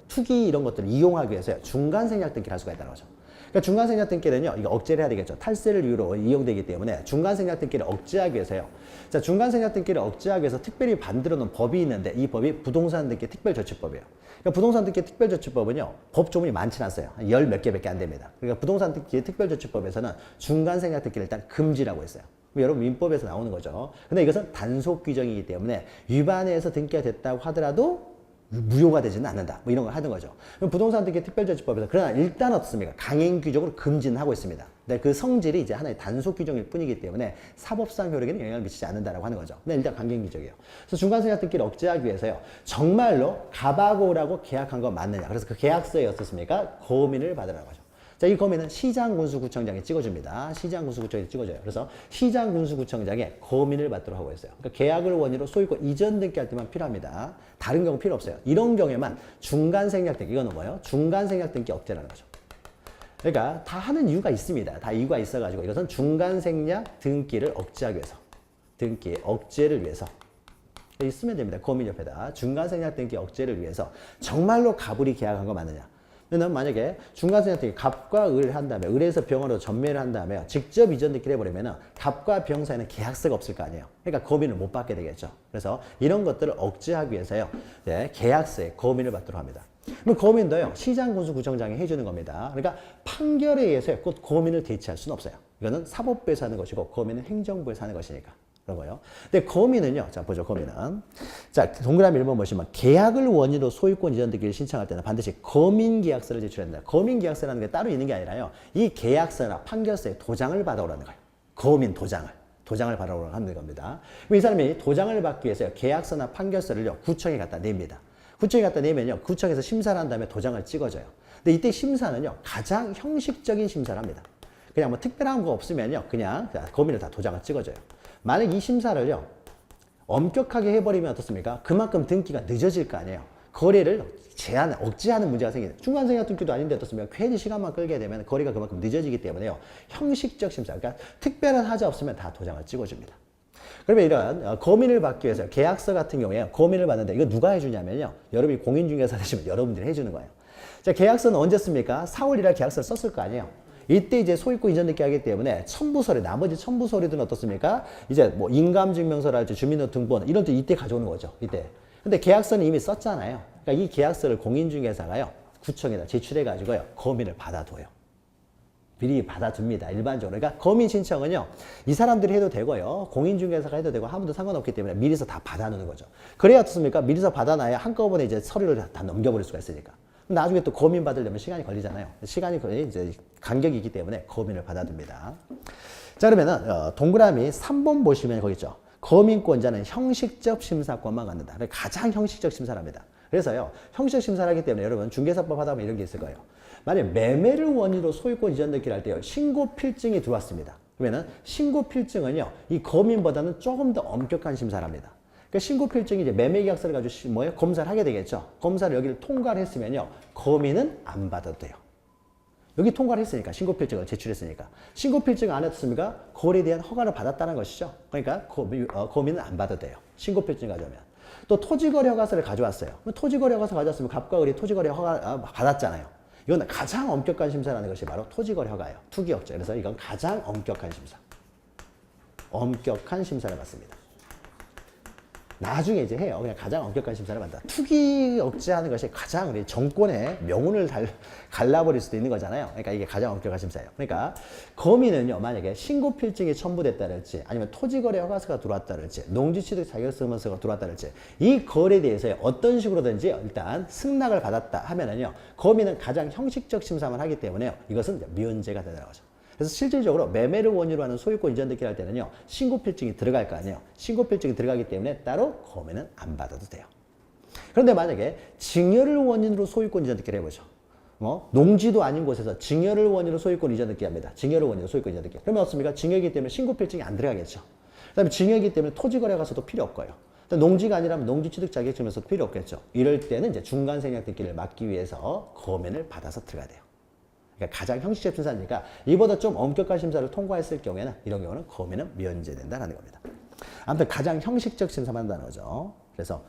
투기 이런 것들을 이용하기 위해서요, 중간 생략 등기를 할 수가 있다는 거죠. 그러니까 중간 생략 등기는요, 이거 억제를 해야 되겠죠. 탈세를 이유로 이용되기 때문에 중간 생략 등기를 억제하기 위해서요. 자, 중간 생략 등기를 억제하기 위해서 특별히 만들어 놓은 법이 있는데 이 법이 부동산 등기 특별조치법이에요. 그러니까 부동산 등기 특별조치법은요, 법 조문이 많지 않았어요. 한 10몇 개밖에 안 됩니다. 그러니까 부동산 등기 특별조치법에서는 중간 생략 등기를 일단 금지라고 했어요. 여러분 민법에서 나오는 거죠. 근데 이것은 단속 규정이기 때문에 위반해서 등기가 됐다고 하더라도 무효가 되지는 않는다. 뭐 이런 걸 하는 거죠. 부동산 등기 특별조치법에서 그러나 일단 어떻습니까? 강행 규정으로 금지는 하고 있습니다. 근데 그 성질이 이제 하나의 단속 규정일 뿐이기 때문에 사법상 효력에는 영향을 미치지 않는다라고 하는 거죠. 근데 일단 강행 규정이에요. 그래서 중간 생략 등기를 억제하기 위해서요. 정말로 가바고라고 계약한 거 맞느냐? 그래서 그 계약서에 어떻습니까? 거민을 받으라는 거죠. 자, 이 거미는 시장군수구청장이 찍어줍니다. 시장군수구청장이 찍어줘요. 그래서 시장군수구청장에 거민을 받도록 하고 있어요. 그러니까 계약을 원인으로 소유권 이전 등기할 때만 필요합니다. 다른 경우 필요 없어요. 이런 경우에만 중간생략 등기, 이거는 뭐예요? 중간생략 등기 억제라는 거죠. 그러니까 다 하는 이유가 있습니다. 다 이유가 있어가지고 이것은 중간생략 등기를 억제하기 위해서, 등기 억제를 위해서 쓰면 됩니다. 거민 옆에다 중간생략 등기 억제를 위해서 정말로 갑을이 계약한 거 맞느냐? 그러면 만약에 중간생략 등기 갑과 을을 한 다음에 을에서 병으로 전매를 한 다음에 직접 이전 등기를 해버리면 갑과 병 사이에는 계약서가 없을 거 아니에요. 그러니까 거민을 못 받게 되겠죠. 그래서 이런 것들을 억제하기 위해서요, 네, 계약서에 거민을 받도록 합니다. 그럼 거민도요, 시장군수구청장이 해주는 겁니다. 그러니까 판결에 의해서 곧 거민을 대체할 수는 없어요. 이거는 사법부에서 하는 것이고 거민은 행정부에서 하는 것이니까. 그런 거예요. 근데 거민은요, 자, 보죠, 거민은. 자, 동그라미 1번 보시면 계약을 원인으로 소유권 이전 등기를 신청할 때는 반드시 거민계약서를 제출한다. 거민계약서라는 게 따로 있는 게 아니라요, 이 계약서나 판결서에 도장을 받아오라는 거예요. 거민 도장을 받아오라고 하는 겁니다. 그럼 이 사람이 도장을 받기 위해서 계약서나 판결서를요, 구청에 갖다 냅니다. 구청에 갖다 내면요, 구청에서 심사를 한 다음에 도장을 찍어줘요. 근데 이때 심사는요, 가장 형식적인 심사를 합니다. 그냥 뭐 특별한 거 없으면요, 그냥 거민을 다 도장을 찍어줘요. 만약 이 심사를요, 엄격하게 해버리면 어떻습니까? 그만큼 등기가 늦어질 거 아니에요. 거래를 억제하는 문제가 생기는. 중간생략 등기도 아닌데 어떻습니까? 괜히 시간만 끌게 되면 거래가 그만큼 늦어지기 때문에요. 형식적 심사, 그러니까 특별한 하자 없으면 다 도장을 찍어줍니다. 그러면 이런 거민을 받기 위해서 계약서 같은 경우에 거민을 받는데 이거 누가 해주냐면요, 여러분이 공인중개사 되시면 여러분들이 해주는 거예요. 자, 계약서는 언제 씁니까? 4월 1일 계약서를 썼을 거 아니에요. 이때 이제 소유권 이전 등기 하기 때문에 첨부서류, 나머지 첨부서류들은 어떻습니까? 이제 뭐 인감증명서랄지 주민등록번호 이런 데 이때 가져오는 거죠. 이때. 근데 계약서는 이미 썼잖아요. 그러니까 이 계약서를 공인중개사가요, 구청에다 제출해가지고요, 거민을 받아둬요. 미리 받아둡니다. 일반적으로. 그러니까 거민 신청은요, 이 사람들이 해도 되고요, 공인중개사가 해도 되고 아무도 상관없기 때문에 미리서 다 받아놓는 거죠. 그래야 어떻습니까? 미리서 받아놔야 한꺼번에 이제 서류를 다 넘겨버릴 수가 있으니까. 나중에 또 거민 받으려면 시간이 걸리잖아요. 시간이 이제 간격이 있기 때문에 거민을 받아둡니다. 자, 그러면은 동그라미 3번 보시면 거기 있죠. 거민권자는 형식적 심사권만 갖는다. 가장 형식적 심사를 합니다. 그래서요, 형식적 심사를 하기 때문에 여러분 중개사법 하다 보면 이런 게 있을 거예요. 만약 매매를 원인으로 소유권 이전 등기를 할 때요, 신고 필증이 들어왔습니다. 그러면은 신고 필증은요, 이 거민보다는 조금 더 엄격한 심사를 합니다. 그러니까 신고 필증이 이제 매매 계약서를 가지고 뭐예요? 검사를 하게 되겠죠. 검사를 여기를 통과를 했으면요, 거민은 안 받아도 돼요. 여기 통과를 했으니까, 신고 필증을 제출했으니까. 신고 필증 안 했습니까? 거래에 대한 허가를 받았다는 것이죠. 그러니까 거민은 안 받아도 돼요. 신고 필증 가져오면. 또 토지거래 허가서를 가져왔어요. 토지거래 허가서 가져왔으면 갑과 을이 토지거래 허가 받았잖아요. 이건 가장 엄격한 심사라는 것이 바로 토지거래 허가예요. 투기 억제. 그래서 이건 가장 엄격한 심사. 엄격한 심사를 받습니다. 나중에 이제 해요. 그냥 가장 엄격한 심사를 받는다. 투기 억제하는 것이 가장 우리 정권의 명운을 갈라버릴 수도 있는 거잖아요. 그러니까 이게 가장 엄격한 심사예요. 그러니까 거민은요, 만약에 신고 필증이 첨부됐다랄지, 아니면 토지거래 허가서가 들어왔다랄지, 농지취득 자격증명서가 들어왔다랄지, 이 거래에 대해서 어떤 식으로든지 일단 승낙을 받았다 하면은요, 거민은 가장 형식적 심사만 하기 때문에 이것은 면제가 되는 거죠. 그래서 실질적으로 매매를 원인으로 하는 소유권 이전 등기를 할 때는요, 신고 필증이 들어갈 거 아니에요. 신고 필증이 들어가기 때문에 따로 거민은 안 받아도 돼요. 그런데 만약에 증여를 원인으로 소유권 이전 등기를 해보죠. 농지도 아닌 곳에서 증여를 원인으로 소유권 이전 등기 합니다. 증여를 원인으로 소유권 이전 등기. 그러면 어떻습니까? 증여이기 때문에 신고 필증이 안 들어가겠죠. 그다음에 증여이기 때문에 토지거래 가서도 필요 없고요. 농지가 아니라면 농지취득 자격증명서도 필요 없겠죠. 이럴 때는 이제 중간생략 등기를 막기 위해서 거민을 받아서 들어가야 돼요. 그러니까 가장 형식적 심사니까 이보다 좀 엄격한 심사를 통과했을 경우에는 이런 경우는 거민은 면제된다는 겁니다. 아무튼 가장 형식적 심사만 한다는 거죠. 그래서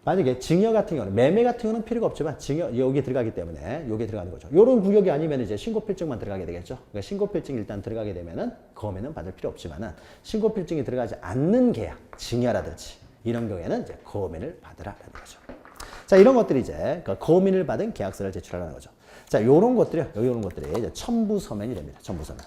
만약에 증여 같은 경우는, 매매 같은 경우는 필요가 없지만 증여 여기 들어가기 때문에 여기 들어가는 거죠. 이런 구역이 아니면 이제 신고 필증만 들어가게 되겠죠. 그러니까 신고 필증이 일단 들어가게 되면은 거민은 받을 필요 없지만은 신고 필증이 들어가지 않는 계약, 증여라든지 이런 경우에는 이제 거민을 받으라라는 거죠. 자, 이런 것들이 이제 거민을 받은 계약서를 제출하라는 거죠. 자, 요런 것들이 이제 첨부서면이 됩니다. 첨부서면.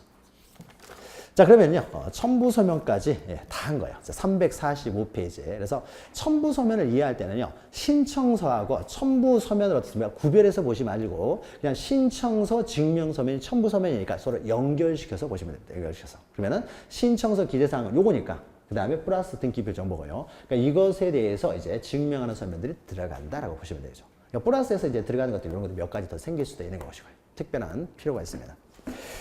자, 그러면요, 첨부서면까지 다 한 거예요. 345페이지. 그래서 첨부서면을 이해할 때는요, 신청서하고 첨부서면을 어떻습니까? 구별해서 보지 말고, 그냥 신청서, 증명서면이 첨부서면이니까 서로 연결시켜서 보시면 됩니다. 연결시켜서. 그러면은 신청서 기재사항은 요거니까, 그 다음에 플러스 등기표 정보고요. 그러니까 이것에 대해서 이제 증명하는 서면들이 들어간다라고 보시면 되죠. 그러니까 플러스에서 이제 들어가는 것들, 이런 것들 몇 가지 더 생길 수도 있는 것이고요. 특별한 필요가 있습니다.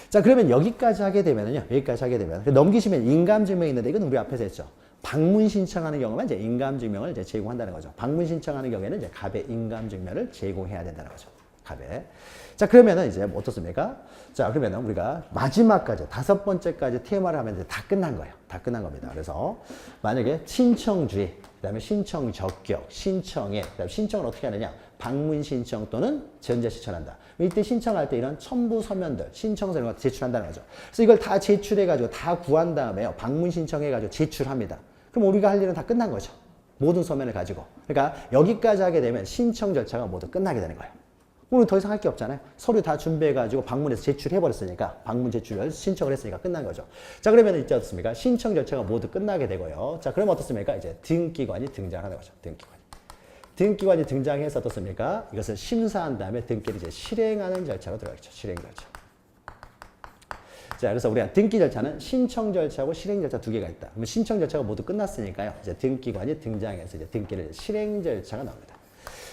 자, 그러면 여기까지 하게 되면은요. 여기까지 하게 되면 넘기시면 인감증명이 있는데 이건 우리 앞에서 했죠. 방문 신청하는 경우만 이제 인감증명을 이제 제공한다는 거죠. 방문 신청하는 경우에는 이제 갑의 인감증명을 제공해야 된다는 거죠. 갑의. 자, 그러면은 이제 뭐 어떻습니까? 자, 그러면은 우리가 마지막까지 5번째까지 TMR을 하면 이제 다 끝난 거예요. 다 끝난 겁니다. 그래서 만약에 신청주의, 그다음에 신청 적격, 신청에, 그다음에 신청을 어떻게 하느냐? 방문 신청 또는 전자 신청한다. 이때 신청할 때 이런 첨부 서면들, 신청서 이런 거 제출한다는 거죠. 그래서 이걸 다 제출해가지고 다 구한 다음에요. 방문 신청해가지고 제출합니다. 그럼 우리가 할 일은 다 끝난 거죠. 모든 서면을 가지고. 그러니까 여기까지 하게 되면 신청 절차가 모두 끝나게 되는 거예요. 우리는 더 이상 할 게 없잖아요. 서류 다 준비해가지고 방문해서 제출해버렸으니까, 방문 제출을 신청을 했으니까 끝난 거죠. 자, 그러면 이제 어떻습니까? 신청 절차가 모두 끝나게 되고요. 자, 그럼 어떻습니까? 이제 등기관이 등장하는 거죠. 등기관. 등기관이 등장해서 어떻습니까? 이것을 심사한 다음에 등기를 이제 실행하는 절차로 들어가겠죠. 실행 절차. 자, 그래서 우리가 등기 절차는 신청 절차하고 실행 절차 두 개가 있다. 그러면 신청 절차가 모두 끝났으니까요. 이제 등기관이 등장해서 이제 등기를 실행 절차가 나옵니다.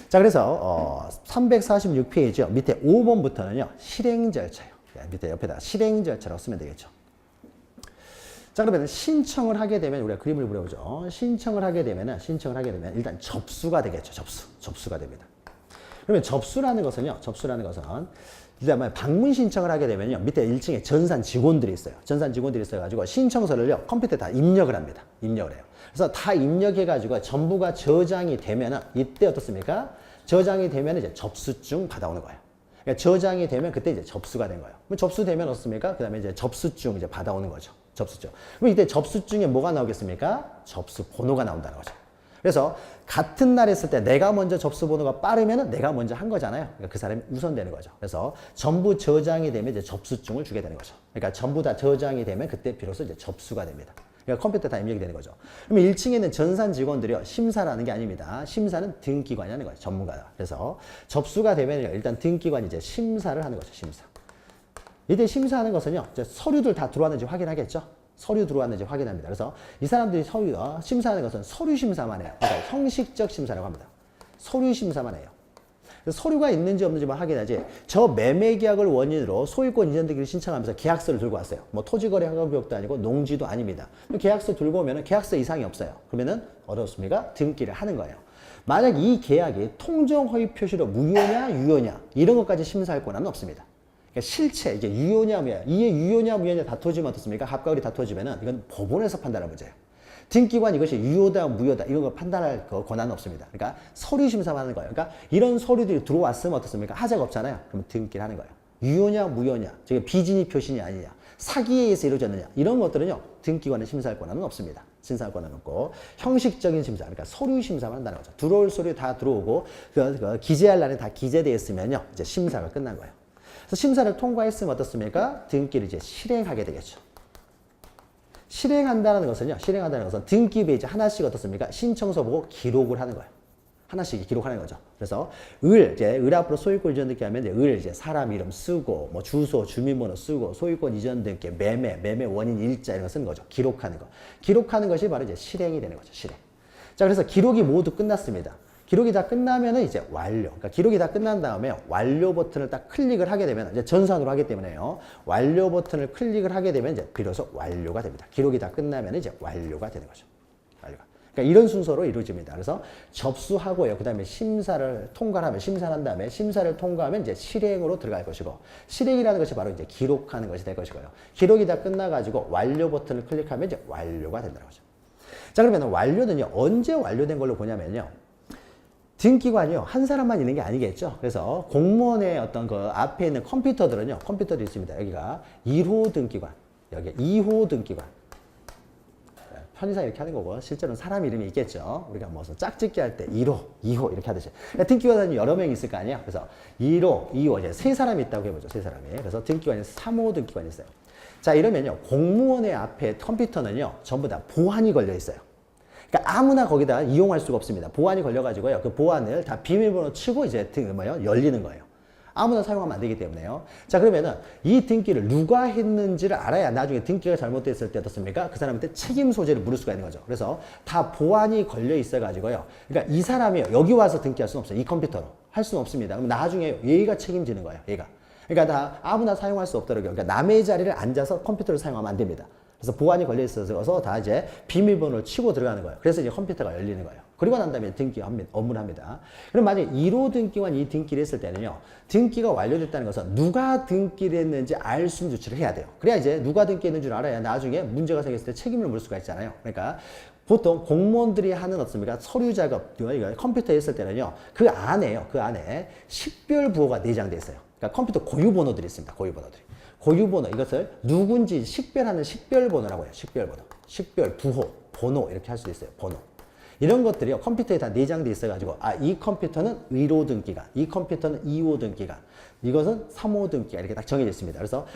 자, 그래서 346페이지요. 밑에 5번부터는요. 실행 절차요. 밑에 옆에다 실행 절차라고 쓰면 되겠죠. 자, 그러면 신청을 하게 되면 우리가 그림을 그려보죠. 신청을 하게 되면 일단 접수가 되겠죠. 접수가 됩니다. 그러면 접수라는 것은요. 일단 방문 신청을 하게 되면요. 밑에 1층에 전산 직원들이 있어요. 전산 직원들이 있어가지고 신청서를요. 컴퓨터에 다 입력을 합니다. 입력을 해요. 그래서 다 입력해가지고 전부가 저장이 되면은 이때 어떻습니까? 저장이 되면 이제 접수증 받아오는 거예요. 그러니까 저장이 되면 그때 이제 접수가 된 거예요. 그럼 접수되면 어떻습니까? 그 다음에 이제 접수증 이제 받아오는 거죠. 접수증. 그럼 이때 접수증에 뭐가 나오겠습니까? 접수 번호가 나온다는 거죠. 그래서 같은 날 했을 때 내가 먼저 접수 번호가 빠르면은 내가 먼저 한 거잖아요. 그러니까 그 사람이 우선되는 거죠. 그래서 전부 저장이 되면 이제 접수증을 주게 되는 거죠. 그러니까 전부 다 저장이 되면 그때 비로소 이제 접수가 됩니다. 그러니까 컴퓨터에 다 입력이 되는 거죠. 그러면 1층에 있는 전산 직원들이요. 심사라는 게 아닙니다. 심사는 등기관이 하는 거예요. 전문가다. 그래서 접수가 되면 일단 등기관이 이제 심사를 하는 거죠. 심사. 이때 심사하는 것은요. 이제 서류들 다 들어왔는지 확인하겠죠. 서류 들어왔는지 확인합니다. 그래서 이 사람들이 서류 심사하는 것은 서류 심사만 해요. 그러니까 형식적 심사라고 합니다. 서류 심사만 해요. 서류가 있는지 없는지만 확인하지. 저 매매 계약을 원인으로 소유권 이전등기를 신청하면서 계약서를 들고 왔어요. 뭐 토지거래 허가구역도 아니고 농지도 아닙니다. 계약서 들고 오면은 계약서 이상이 없어요. 그러면은 어떻습니까? 등기를 하는 거예요. 만약 이 계약이 통정 허위 표시로 무효냐 유효냐 이런 것까지 심사할 권한은 없습니다. 그러니까 실체 이게 유효냐 무효냐 이게 유효냐 무효냐 다투지면 어떻습니까? 합과을이 다투지면은 이건 법원에서 판단할 문제예요. 등기관 이것이 유효다 무효다 이런 걸 판단할 권한은 없습니다. 그러니까 서류 심사만 하는 거예요. 그러니까 이런 서류들이 들어왔으면 어떻습니까? 하자가 없잖아요. 그럼 등기를 하는 거예요. 유효냐 무효냐, 즉 비진이 표시냐 아니냐, 사기에 의해서 이루어졌느냐 이런 것들은요 등기관에 심사할 권한은 없습니다. 심사할 권한은 없고 형식적인 심사, 그러니까 서류 심사만 한다는 거죠. 들어올 서류 다 들어오고 그 기재할 날에 다 기재되어 있으면요 이제 심사가 끝난 거예요. 그래서 심사를 통과했으면 어떻습니까? 등기를 이제 실행하게 되겠죠. 실행한다는 것은 등기 페이지 하나씩 어떻습니까? 신청서 보고 기록을 하는 거예요. 하나씩 기록하는 거죠. 그래서 을 앞으로 소유권 이전 등기 하면 이제 사람 이름 쓰고 뭐 주소, 주민번호 쓰고 소유권 이전 등기, 매매 원인 일자 이런 거 쓰는 거죠. 기록하는 거. 기록하는 것이 바로 이제 실행이 되는 거죠. 실행. 자, 그래서 기록이 모두 끝났습니다. 기록이 다 끝나면은 이제 완료. 그러니까 기록이 다 끝난 다음에 완료 버튼을 딱 클릭을 하게 되면 이제 전산으로 하기 때문에요. 완료 버튼을 클릭을 하게 되면 이제 비로소 완료가 됩니다. 기록이 다 끝나면 이제 완료가 되는 거죠. 완료가. 그러니까 이런 순서로 이루어집니다. 그래서 접수하고요. 그다음에 심사를 통과하면 심사를 한 다음에 심사를 통과하면 이제 실행으로 들어갈 것이고 실행이라는 것이 바로 이제 기록하는 것이 될 것이고요. 기록이 다 끝나가지고 완료 버튼을 클릭하면 이제 완료가 된다는 거죠. 자, 그러면 완료는요 언제 완료된 걸로 보냐면요. 등기관이요 한 사람만 있는 게 아니겠죠. 그래서 공무원의 어떤 그 앞에 있는 컴퓨터들은요 컴퓨터도 있습니다. 여기가 1호 등기관, 여기 2호 등기관. 편의상 이렇게 하는 거고 실제로는 사람 이름이 있겠죠. 우리가 무슨 짝짓기 할 때 1호, 2호 이렇게 하듯이. 등기관이 여러 명이 있을 거 아니에요. 그래서 1호, 2호 이제 세 사람이 있다고 해보죠. 세 사람이. 그래서 등기관이 3호 등기관이 있어요. 자, 이러면요 공무원의 앞에 컴퓨터는요 전부 다 보안이 걸려 있어요. 그러니까 아무나 거기다 이용할 수가 없습니다. 보안이 걸려가지고요. 그 보안을 다 비밀번호 치고 이제 열리는 거예요. 아무나 사용하면 안 되기 때문에요. 자, 그러면은 이 등기를 누가 했는지를 알아야 나중에 등기가 잘못됐을 때 어떻습니까? 그 사람한테 책임 소재를 물을 수가 있는 거죠. 그래서 다 보안이 걸려 있어가지고요. 그러니까 이 사람이 여기 와서 등기할 수는 없어요. 이 컴퓨터로. 할 수는 없습니다. 그럼 나중에 얘가 책임지는 거예요. 얘가. 그러니까 다 아무나 사용할 수 없도록 그러니까 남의 자리를 앉아서 컴퓨터를 사용하면 안 됩니다. 그래서 보안이 걸려 있어서 다 이제 비밀번호를 치고 들어가는 거예요. 그래서 이제 컴퓨터가 열리는 거예요. 그리고 난 다음에 등기 업무를 합니다. 그럼 만약에 1호 등기와 2 등기를 했을 때는요, 등기가 완료됐다는 것은 누가 등기를 했는지 알 수 있는 조치를 해야 돼요. 그래야 이제 누가 등기했는 줄 알아야 나중에 문제가 생겼을 때 책임을 물 수가 있잖아요. 그러니까 보통 공무원들이 하는 어떻습니까? 서류 작업, 컴퓨터에 했을 때는요, 그 안에 식별 부호가 내장되어 있어요. 그러니까 컴퓨터 고유 번호들이 있습니다. 고유 번호들이. 고유 번호, 이것을 누군지 식별하는 식별 번호라고 해요. 식별 번호. 식별, 부호, 번호, 이렇게 할 수 있어요. 번호. 이런 것들이요, 컴퓨터에 다 내장돼 있어가지고, 아, 이 컴퓨터는 1호 등기가, 이 컴퓨터는 2호 등기가, 이것은 3호 등기가 이렇게 딱 정해져 있습니다. 그래서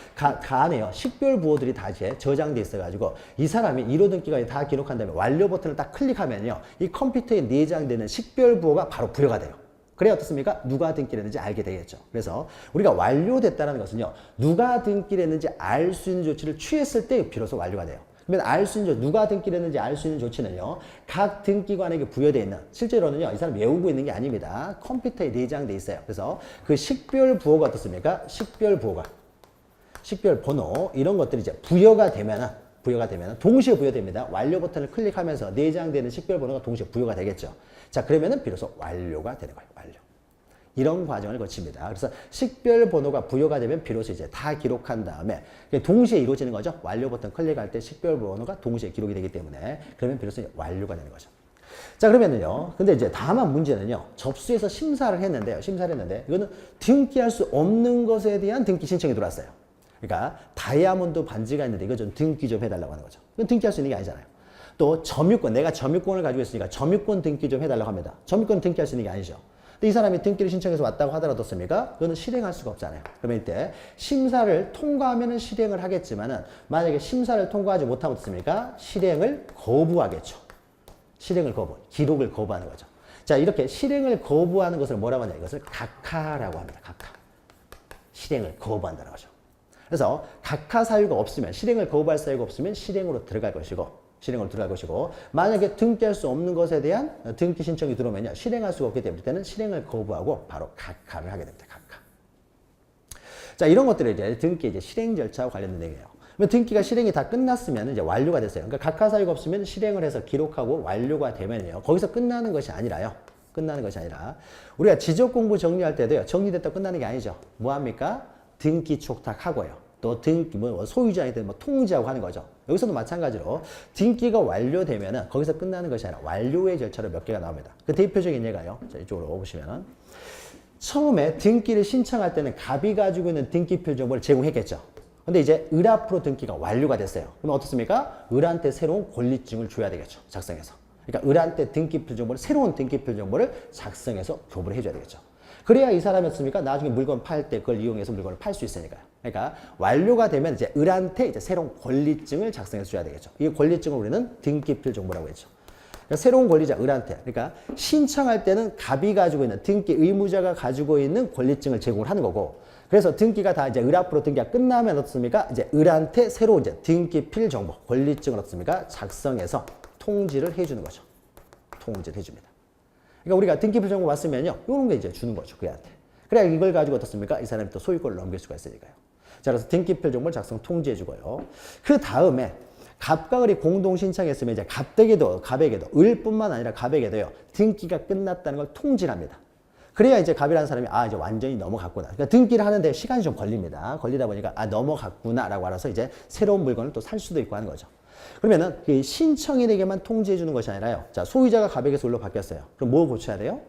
안에요, 식별 부호들이 다 이제 저장돼 있어가지고, 이 사람이 1호 등기가 다 기록한 다음에 완료 버튼을 딱 클릭하면요, 이 컴퓨터에 내장되는 식별 부호가 바로 부여가 돼요. 그래야 어떻습니까? 누가 등기를 했는지 알게 되겠죠. 그래서 우리가 완료됐다는 것은요, 누가 등기를 했는지 알 수 있는 조치를 취했을 때 비로소 완료가 돼요. 그러면 알 수 있는 누가 등기를 했는지 알 수 있는 조치는요, 각 등기관에게 부여되어 있는, 실제로는요, 이 사람 외우고 있는 게 아닙니다. 컴퓨터에 내장돼 있어요. 그래서 그 식별 부호가 어떻습니까? 식별 부호가, 식별 번호, 이런 것들이 이제 부여가 되면은 동시에 부여됩니다. 완료 버튼을 클릭하면서 내장되는 식별 번호가 동시에 부여가 되겠죠. 자, 그러면은 비로소 완료가 되는 거예요. 완료. 이런 과정을 거칩니다. 그래서 식별 번호가 부여가 되면 비로소 이제 다 기록한 다음에 동시에 이루어지는 거죠. 완료 버튼 클릭할 때 식별 번호가 동시에 기록이 되기 때문에 그러면 비로소 이제 완료가 되는 거죠. 자, 그러면은요. 근데 이제 다만 문제는요. 접수해서 심사를 했는데 이거는 등기할 수 없는 것에 대한 등기 신청이 들어왔어요. 그러니까 다이아몬드 반지가 있는데 이거 좀 등기 좀 해달라고 하는 거죠. 이건 등기할 수 있는 게 아니잖아요. 또 점유권, 내가 점유권을 가지고 있으니까 점유권 등기 좀 해달라고 합니다. 점유권 등기할 수 있는 게 아니죠. 근데 이 사람이 등기를 신청해서 왔다고 하더라도 어떻습니까? 그거는 실행할 수가 없잖아요. 그러면 이때 심사를 통과하면 실행을 하겠지만은 만약에 심사를 통과하지 못하면 어떻습니까? 실행을 거부하겠죠. 실행을 기록을 거부하는 거죠. 자, 이렇게 실행을 거부하는 것을 뭐라고 하냐? 이것을 각하라고 합니다. 각하. 실행을 거부한다는 거죠. 그래서 각하 사유가 없으면, 실행을 거부할 사유가 없으면 실행으로 들어갈 것이고, 만약에 등기할 수 없는 것에 대한 등기 신청이 들어오면요, 실행할 수가 없기 때문에 그때는 실행을 거부하고 바로 각하를 하게 됩니다. 각하. 자, 이런 것들이 이제 등기 이제 실행 절차와 관련된 내용이에요. 등기가 실행이 다 끝났으면 이제 완료가 됐어요. 그러니까 각하 사유가 없으면 실행을 해서 기록하고 완료가 되면요, 거기서 끝나는 것이 아니라 우리가 지적 공부 정리할 때도요, 정리됐다 끝나는 게 아니죠. 뭐 합니까? 등기 촉탁하고요. 또 등기, 소유자한테 통지하고 하는 거죠. 여기서도 마찬가지로 등기가 완료되면은 거기서 끝나는 것이 아니라 완료의 절차로 몇 개가 나옵니다. 그 대표적인 예가요. 자, 이쪽으로 보시면은 처음에 등기를 신청할 때는 갑이 가지고 있는 등기필 정보를 제공했겠죠. 근데 이제 을 앞으로 등기가 완료가 됐어요. 그럼 어떻습니까? 을한테 새로운 권리증을 줘야 되겠죠. 작성해서. 그러니까 을한테 등기필 정보를, 새로운 등기필 정보를 작성해서 교부를 해줘야 되겠죠. 그래야 이 사람이었습니까? 나중에 물건 팔 때 그걸 이용해서 물건을 팔 수 있으니까요. 그러니까 완료가 되면 이제 을한테 이제 새로운 권리증을 작성해서 줘야 되겠죠. 이 권리증을 우리는 등기필 정보라고 했죠. 그러니까 새로운 권리자 을한테, 그러니까 신청할 때는 갑이 가지고 있는, 등기 의무자가 가지고 있는 권리증을 제공을 하는 거고, 그래서 등기가 다 이제 을 앞으로 등기가 끝나면 어떻습니까? 이제 을한테 새로운 이제 등기필 정보, 권리증을 어떻습니까? 작성해서 통지를 해주는 거죠. 통지를 해줍니다. 그러니까 우리가 등기필 정보 왔으면요, 이런 게 이제 주는 거죠, 그한테. 그래야 이걸 가지고 어떻습니까? 이 사람이 또 소유권을 넘길 수가 있으니까요. 자, 그래서 등기필 정보를 작성 통지해주고요. 그 다음에 갑과 을이 공동 신청했으면 이제 갑에게도 을뿐만 아니라 갑에게도요, 등기가 끝났다는 걸 통지를 합니다. 그래야 이제 갑이라는 사람이 이제 완전히 넘어갔구나. 그러니까 등기를 하는데 시간이 좀 걸립니다. 걸리다 보니까 넘어갔구나라고 알아서 이제 새로운 물건을 또 살 수도 있고 하는 거죠. 그러면은 그 신청인에게만 통지해 주는 것이 아니라요. 자, 소유자가 갑에게서 을로 바뀌었어요. 그럼 뭐 고쳐야 돼요?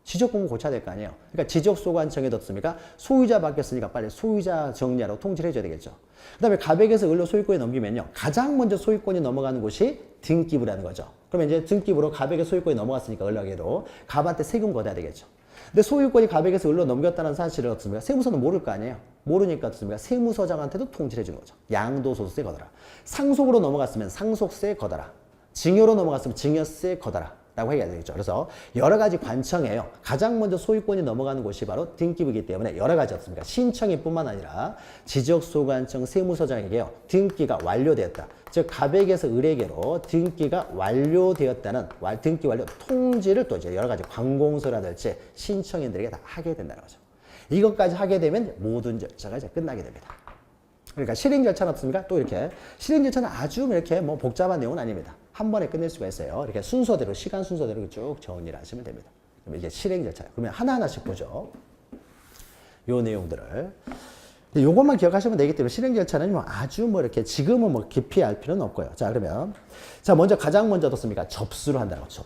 지적 공부 고쳐야 될 거 아니에요. 그러니까 지적소관청에 뒀습니까? 소유자 바뀌었으니까 빨리 소유자 정리하라고 통지를 해줘야 되겠죠. 그 다음에 갑에게서 을로 소유권이 넘기면요, 가장 먼저 소유권이 넘어가는 곳이 등기부라는 거죠. 그러면 이제 등기부로 갑에게 소유권이 넘어갔으니까 을에게도 갑한테 세금 걷어야 되겠죠. 근데 소유권이 갑에게서 을로 넘겼다는 사실을 어떻습니까? 세무서는 모를 거 아니에요. 모르니까 어떻습니까? 세무서장한테도 통지를 해주는 거죠. 양도소득세 걷어라. 상속으로 넘어갔으면 상속세 걷어라. 증여로 넘어갔으면 증여세 걷어라. 라고 해야 되겠죠. 그래서 여러 가지 관청에요. 가장 먼저 소유권이 넘어가는 곳이 바로 등기부이기 때문에 여러 가지 없습니까? 신청인 뿐만 아니라 지적소관청 세무서장에게요, 등기가 완료되었다. 즉 갑에게서 을에게로 등기가 완료되었다는 등기 완료 통지를 또 이제 여러 가지 관공서라든지 신청인들에게 다 하게 된다는 거죠. 이것까지 하게 되면 모든 절차가 이제 끝나게 됩니다. 그러니까 실행 절차는 어떻습니까? 또 이렇게 실행 절차는 아주 이렇게 뭐 복잡한 내용은 아닙니다. 한 번에 끝낼 수가 있어요. 이렇게 순서대로 시간 순서대로 쭉 정리를 하시면 됩니다. 그럼 이게 실행 절차예요. 그러면 하나하나씩 보죠. 요 내용들을. 근데 요것만 기억하시면 되기 때문에 실행 절차는 뭐 아주 뭐 이렇게 지금은 뭐 깊이 알 필요는 없고요. 자, 그러면 자, 먼저 가장 먼저 어떻습니까? 접수를 한다는 거죠.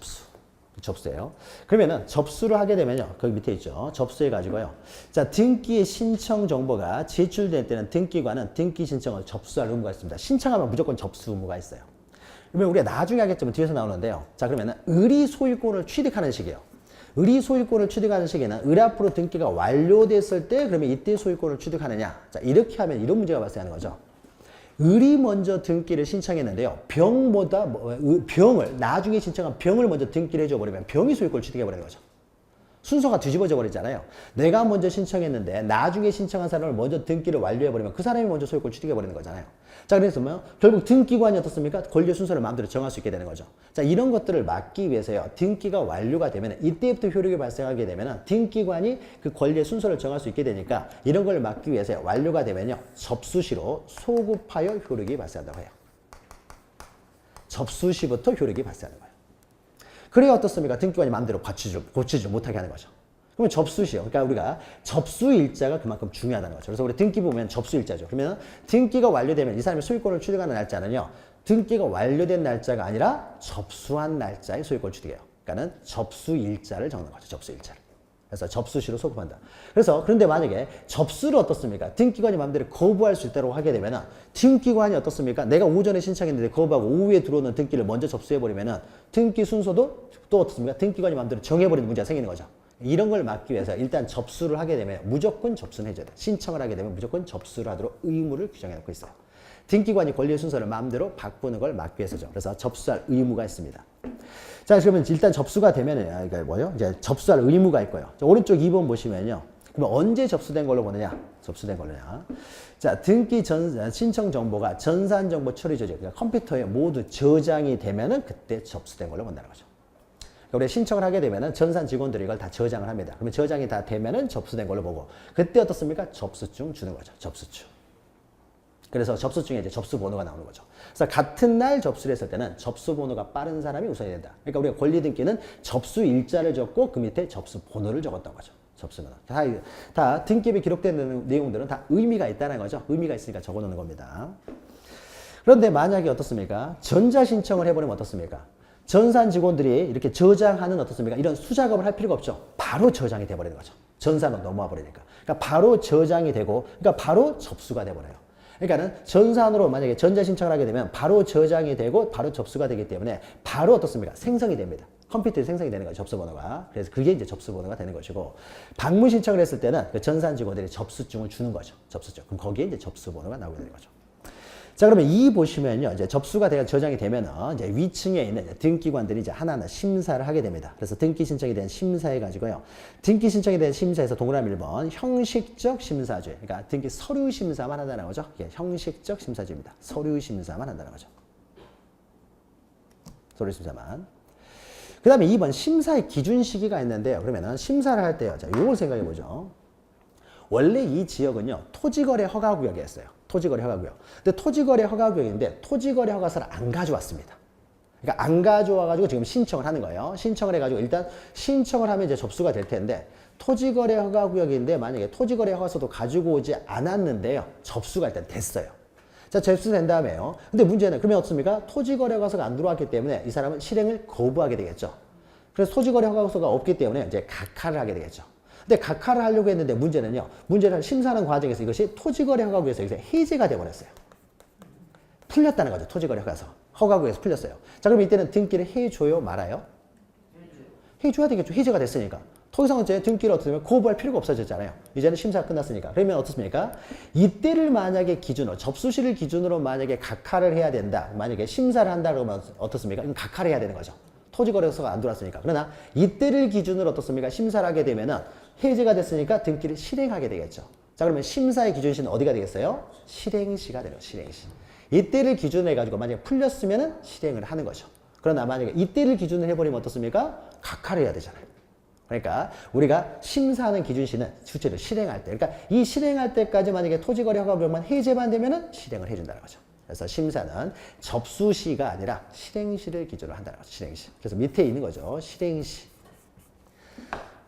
접수예요. 그러면은 접수를 하게 되면요. 거기 밑에 있죠. 접수해 가지고요. 자, 등기의 신청 정보가 제출될 때는 등기관은 등기 신청을 접수할 의무가 있습니다. 신청하면 무조건 접수 의무가 있어요. 그러면 우리가 나중에 하겠지만 뒤에서 나오는데요. 자, 그러면은 의리 소유권을 취득하는 시기예요. 의리 소유권을 취득하는 시기는 의리 앞으로 등기가 완료됐을 때 그러면 이때 소유권을 취득하느냐. 자, 이렇게 하면 이런 문제가 발생하는 거죠. 을이 먼저 등기를 신청했는데요. 병을 나중에 신청한 병을 먼저 등기를 해줘버리면 병이 소유권을 취득해버리는 거죠. 순서가 뒤집어져 버리잖아요. 내가 먼저 신청했는데 나중에 신청한 사람을 먼저 등기를 완료해버리면 그 사람이 먼저 소유권을 취득해버리는 거잖아요. 자, 그래서 뭐 결국 등기관이 어떻습니까? 권리 순서를 마음대로 정할 수 있게 되는 거죠. 자, 이런 것들을 막기 위해서요. 등기가 완료가 되면 이때부터 효력이 발생하게 되면 등기관이 그 권리의 순서를 정할 수 있게 되니까 이런 걸 막기 위해서 완료가 되면요. 접수시로 소급하여 효력이 발생한다고 해요. 접수시부터 효력이 발생하는 거예요. 그래야 어떻습니까? 등기관이 마음대로 고치지 못하게 하는 거죠. 그러면 접수시요. 그러니까 우리가 접수일자가 그만큼 중요하다는 거죠. 그래서 우리 등기 보면 접수일자죠. 그러면 등기가 완료되면 이 사람이 소유권을 취득하는 날짜는요. 등기가 완료된 날짜가 아니라 접수한 날짜에 소유권을 취득해요. 그러니까는 접수일자를 적는 거죠. 접수일자를. 그래서 접수시로 소급한다. 그래서 그런데 만약에 접수를 어떻습니까? 등기관이 마음대로 거부할 수 있다고 하게 되면은 등기관이 어떻습니까? 내가 오전에 신청했는데 거부하고 오후에 들어오는 등기를 먼저 접수해버리면은 등기 순서도 또 어떻습니까? 등기관이 마음대로 정해버리는 문제가 생기는 거죠. 이런 걸 막기 위해서 일단 접수를 하게 되면 무조건 접수는 해줘야 돼. 신청을 하게 되면 무조건 접수를 하도록 의무를 규정해 놓고 있어요. 등기관이 권리의 순서를 마음대로 바꾸는 걸 막기 위해서죠. 그래서 접수할 의무가 있습니다. 자, 그러면 일단 접수가 되면은, 이게 뭐요? 이제 접수할 의무가 있고요. 자, 오른쪽 2번 보시면요. 그럼 언제 접수된 걸로 보느냐? 접수된 걸로냐? 자, 등기 신청 정보가 전산 정보 처리 조직, 그러니까 컴퓨터에 모두 저장이 되면은 그때 접수된 걸로 본다는 거죠. 그러니까 우리 신청을 하게 되면은 전산 직원들이 이걸 다 저장을 합니다. 그러면 저장이 다 되면은 접수된 걸로 보고, 그때 어떻습니까? 접수증 주는 거죠. 접수증. 그래서 접수증에 이제 접수번호가 나오는 거죠. 그래서 같은 날 접수를 했을 때는 접수번호가 빠른 사람이 우선이 된다. 그러니까 우리가 권리 등기는 접수일자를 적고 그 밑에 접수번호를 적었던 거죠. 접수번호. 다 등기부에 기록된 내용들은 다 의미가 있다는 거죠. 의미가 있으니까 적어놓는 겁니다. 그런데 만약에 어떻습니까? 전자신청을 해버리면 어떻습니까? 전산 직원들이 이렇게 저장하는 어떻습니까? 이런 수작업을 할 필요가 없죠. 바로 저장이 돼버리는 거죠. 전산으로 넘어와 버리니까. 그러니까 바로 저장이 되고, 그러니까 바로 접수가 돼버려요. 그러니까는 전산으로 만약에 전자신청을 하게 되면 바로 저장이 되고 바로 접수가 되기 때문에 바로 어떻습니까? 생성이 됩니다. 컴퓨터에 생성이 되는 거예요. 접수번호가. 그래서 그게 이제 접수번호가 되는 것이고, 방문 신청을 했을 때는 그 전산 직원들이 접수증을 주는 거죠. 접수증. 그럼 거기에 이제 접수번호가 나오게 되는 거죠. 자, 그러면 이 보시면요. 이제 접수가 되어 저장이 되면은 이제 위층에 있는 등기관들이 이제 하나하나 심사를 하게 됩니다. 그래서 등기 신청에 대한 심사해 가지고요. 등기 신청에 대한 심사에서 동그라미 1번 형식적 심사주의. 그러니까 등기 서류 심사만 한다는 거죠. 이게 형식적 심사주의입니다. 서류 심사만 한다는 거죠. 서류 심사만. 그 다음에 2번 심사의 기준 시기가 있는데요. 그러면은 심사를 할 때요. 자, 요걸 생각해 보죠. 원래 이 지역은요. 토지거래 허가구역이었어요. 토지거래 허가구역. 근데 토지거래 허가구역인데 토지거래 허가서를 안 가져왔습니다. 그러니까 안 가져와가지고 지금 신청을 하는 거예요. 신청을 해가지고 일단 신청을 하면 이제 접수가 될 텐데 토지거래 허가구역인데 만약에 토지거래 허가서도 가지고 오지 않았는데요. 접수가 일단 됐어요. 자, 접수된 다음에요. 근데 문제는 그러면 어떻습니까? 토지거래 허가서가 안 들어왔기 때문에 이 사람은 실행을 거부하게 되겠죠. 그래서 토지거래 허가서가 없기 때문에 이제 각하를 하게 되겠죠. 근데 각하를 하려고 했는데 문제는요. 문제는 심사하는 과정에서 이것이 토지거래 허가구에서 여기서 해제가 돼버렸어요. 풀렸다는 거죠. 토지거래 허가서. 허가구에서 풀렸어요. 자, 그럼 이때는 등기를 해줘요? 말아요? 해줘야 되겠죠. 해제가 됐으니까. 더 이상은 이제 등기를 어떻게 보면 거부할 필요가 없어졌잖아요. 이제는 심사가 끝났으니까. 그러면 어떻습니까? 이때를 만약에 기준으로, 접수시를 기준으로 만약에 각하를 해야 된다. 만약에 심사를 한다 그러면 어떻습니까? 이건 각하를 해야 되는 거죠. 토지거래소가 안 들어왔으니까. 그러나 이때를 기준으로 어떻습니까? 심사를 하게 되면은 해제가 됐으니까 등기를 실행하게 되겠죠. 자, 그러면 심사의 기준시는 어디가 되겠어요? 실행시가 되죠. 실행시. 이때를 기준으로 해가지고 만약에 풀렸으면은 실행을 하는 거죠. 그러나 만약에 이때를 기준으로 해버리면 어떻습니까? 각하를 해야 되잖아요. 그러니까 우리가 심사하는 기준시는 실제로 실행할 때, 그러니까 이 실행할 때까지 만약에 토지거래 허가법만 해제만 되면은 실행을 해준다는 거죠. 그래서 심사는 접수시가 아니라 실행시를 기준으로 한다는 거죠. 실행시. 그래서 밑에 있는 거죠. 실행시.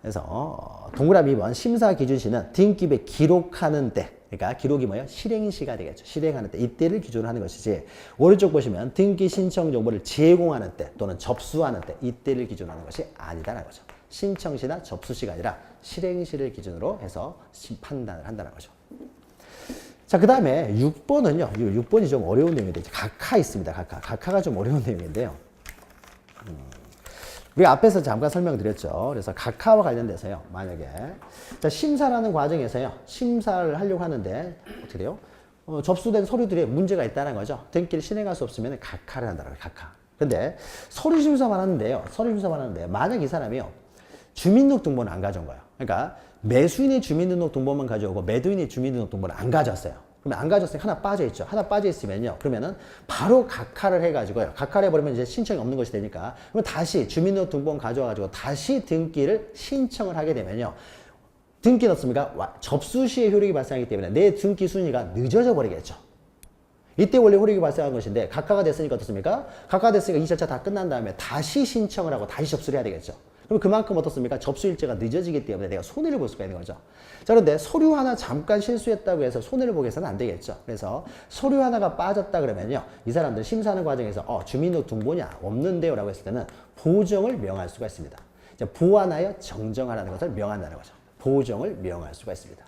그래서 동그라미 2번 심사 기준시는 등기부에 기록하는 때, 그러니까 기록이 뭐예요? 실행시가 되겠죠. 실행하는 때, 이때를 기준으로 하는 것이지, 오른쪽 보시면 등기 신청 정보를 제공하는 때 또는 접수하는 때, 이때를 기준으로 하는 것이 아니다라는 거죠. 신청시나 접수시가 아니라 실행시를 기준으로 해서 판단을 한다는 거죠. 자, 그 다음에 6번은요. 6번이 좀 어려운 내용인데, 각하 있습니다. 각하가 좀 어려운 내용인데요. 우리가 앞에서 잠깐 설명드렸죠. 그래서 각하와 관련돼서요. 만약에 자, 심사라는 과정에서요. 심사를 하려고 하는데 어떻게 돼요? 접수된 서류들이 문제가 있다는 거죠. 등기를 실행할 수 없으면 각하를 한다는 거예요. 각하. 근데 서류 심사만 하는데요. 서류 심사만 하는데 만약 이 사람이요. 주민등록등본을 안 가져온 거예요. 그러니까 매수인이 주민등록등본만 가져오고 매도인이 주민등록등본을 안 가져왔어요. 그러면 안 가져왔으니까 하나 빠져있죠. 하나 빠져있으면요. 그러면은 바로 각하를 해가지고요. 각하를 해버리면 이제 신청이 없는 것이 되니까. 그러면 다시 주민등록등본 가져와가지고 다시 등기를 신청을 하게 되면요. 등기 넣습니까? 접수 시에 효력이 발생하기 때문에 내 등기 순위가 늦어져 버리겠죠. 이때 원래 효력이 발생한 것인데 각하가 됐으니까 어떻습니까? 각하가 됐으니까 이 절차 다 끝난 다음에 다시 신청을 하고 다시 접수를 해야 되겠죠. 그럼 그만큼 어떻습니까? 접수 일자가 늦어지기 때문에 내가 손해를 볼 수가 있는 거죠. 자, 그런데 서류 하나 잠깐 실수했다고 해서 손해를 보게 해서는 안 되겠죠. 그래서 서류 하나가 빠졌다 그러면요. 이 사람들 심사하는 과정에서 주민등록등본이야 없는데요 라고 했을 때는 보정을 명할 수가 있습니다. 보완하여 정정하라는 것을 명한다는 거죠. 보정을 명할 수가 있습니다.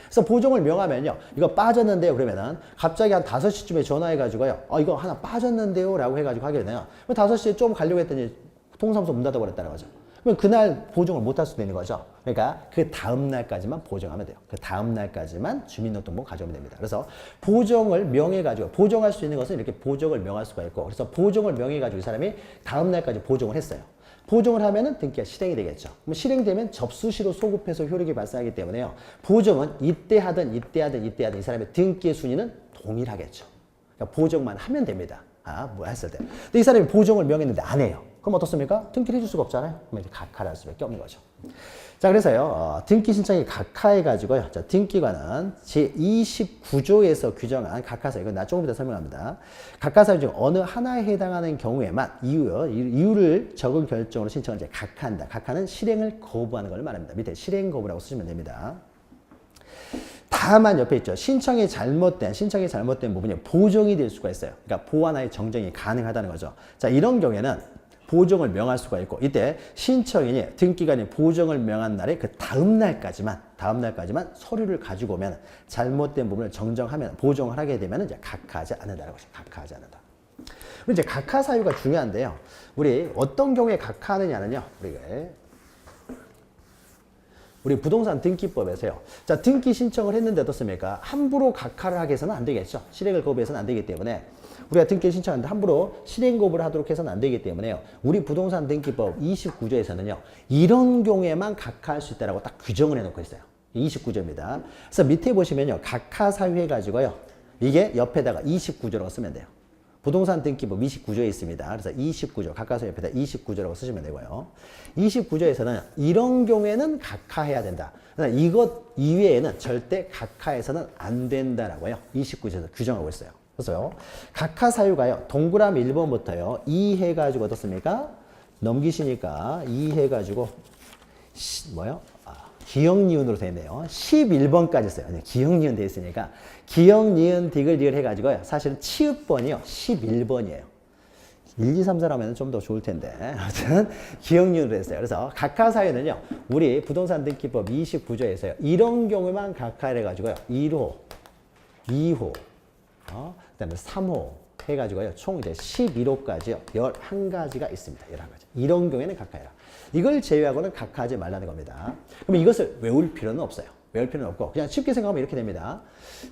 그래서 보정을 명하면요. 이거 빠졌는데요. 그러면은 갑자기 한 5시쯤에 전화해가지고요. 이거 하나 빠졌는데요. 라고 해가지고 하게 되나요? 5시에 좀 가려고 했더니 동사무소 문 닫아버렸다는 거죠. 그럼 그날 보정을 못 할 수도 있는 거죠. 그러니까 그 다음 날까지만 보정하면 돼요. 그 다음 날까지만 주민등록등본 가져오면 됩니다. 그래서 보정을 명해가지고 보정할 수 있는 것은 이렇게 보정을 명할 수가 있고, 그래서 보정을 명해가지고 이 사람이 다음 날까지 보정을 했어요. 보정을 하면은 등기가 실행이 되겠죠. 그럼 실행되면 접수시로 소급해서 효력이 발생하기 때문에요. 보정은 이때 하든 이 사람의 등기의 순위는 동일하겠죠. 그러니까 보정만 하면 됩니다. 뭐 했을 때. 근데 이 사람이 보정을 명했는데 안 해요. 그럼 어떻습니까? 등기를 해줄 수가 없잖아요. 그럼 이제 각하를 할 수밖에 없는 거죠. 자, 그래서요, 등기 신청이 각하해가지고요. 자, 등기관은 제29조에서 규정한 각하사유, 이건 나 조금 이따 설명합니다. 각하사유 중 어느 하나에 해당하는 경우에만 이유를 적은 결정으로 신청을 이제 각하한다. 각하는 실행을 거부하는 걸 말합니다. 밑에 실행 거부라고 쓰시면 됩니다. 다만 옆에 있죠. 신청이 잘못된 부분이 보정이 될 수가 있어요. 그러니까 보완하여 정정이 가능하다는 거죠. 자, 이런 경우에는 보정을 명할 수가 있고, 이때 신청인이 등기관이 보정을 명한 날에 그 다음 날까지만 서류를 가지고 오면 잘못된 부분을 정정하면 보정을 하게 되면 이제 각하하지 않는다는 것이죠. 각하하지 않는다. 그리고 이제 각하 사유가 중요한데요. 우리 어떤 경우에 각하하느냐는요. 우리 부동산 등기법에서요. 자, 등기 신청을 했는데 어떻습니까? 함부로 각하를 하게 해서는 안 되겠죠. 실행을 거부해서는 안 되기 때문에 우리가 등기 신청하는데 함부로 실행 거부를 하도록 해서는 안 되기 때문에요. 우리 부동산 등기법 29조에서는요. 이런 경우에만 각하할 수 있다라고 딱 규정을 해놓고 있어요. 29조입니다. 그래서 밑에 보시면요. 각하 사유 해가지고요. 이게 옆에다가 29조라고 쓰면 돼요. 부동산 등기법 29조에 있습니다. 그래서 29조, 각하사유 옆에다 29조라고 쓰시면 되고요. 29조에서는 이런 경우에는 각하해야 된다. 그러나 이것 이외에는 절대 각하해서는 안 된다라고요. 29조에서 규정하고 있어요. 그래서요. 각하사유가요. 동그라미 1번부터요. 2 해가지고 어떻습니까? 넘기시니까 2 해가지고 기역니은으로 되어 있네요. 11번까지 써요. 기역니은 되어 있으니까 기역니은 디귿 해가지고요. 사실은 치읓번이요. 11번이에요. 1, 2, 3, 4로 하면 좀 더 좋을 텐데. 아무튼 기역니은으로 했어요. 그래서 각하사유는요. 우리 부동산 등기법 29조에서요. 이런 경우만 각하를 해가지고요. 1호, 2호, 그다음에 3호 해가지고요. 총 이제 11호까지요. 11가지가 있습니다. 11가지. 이런 경우에는 각하해라. 이걸 제외하고는 각하하지 말라는 겁니다. 그럼 이것을 외울 필요는 없어요. 외울 필요는 없고 그냥 쉽게 생각하면 이렇게 됩니다.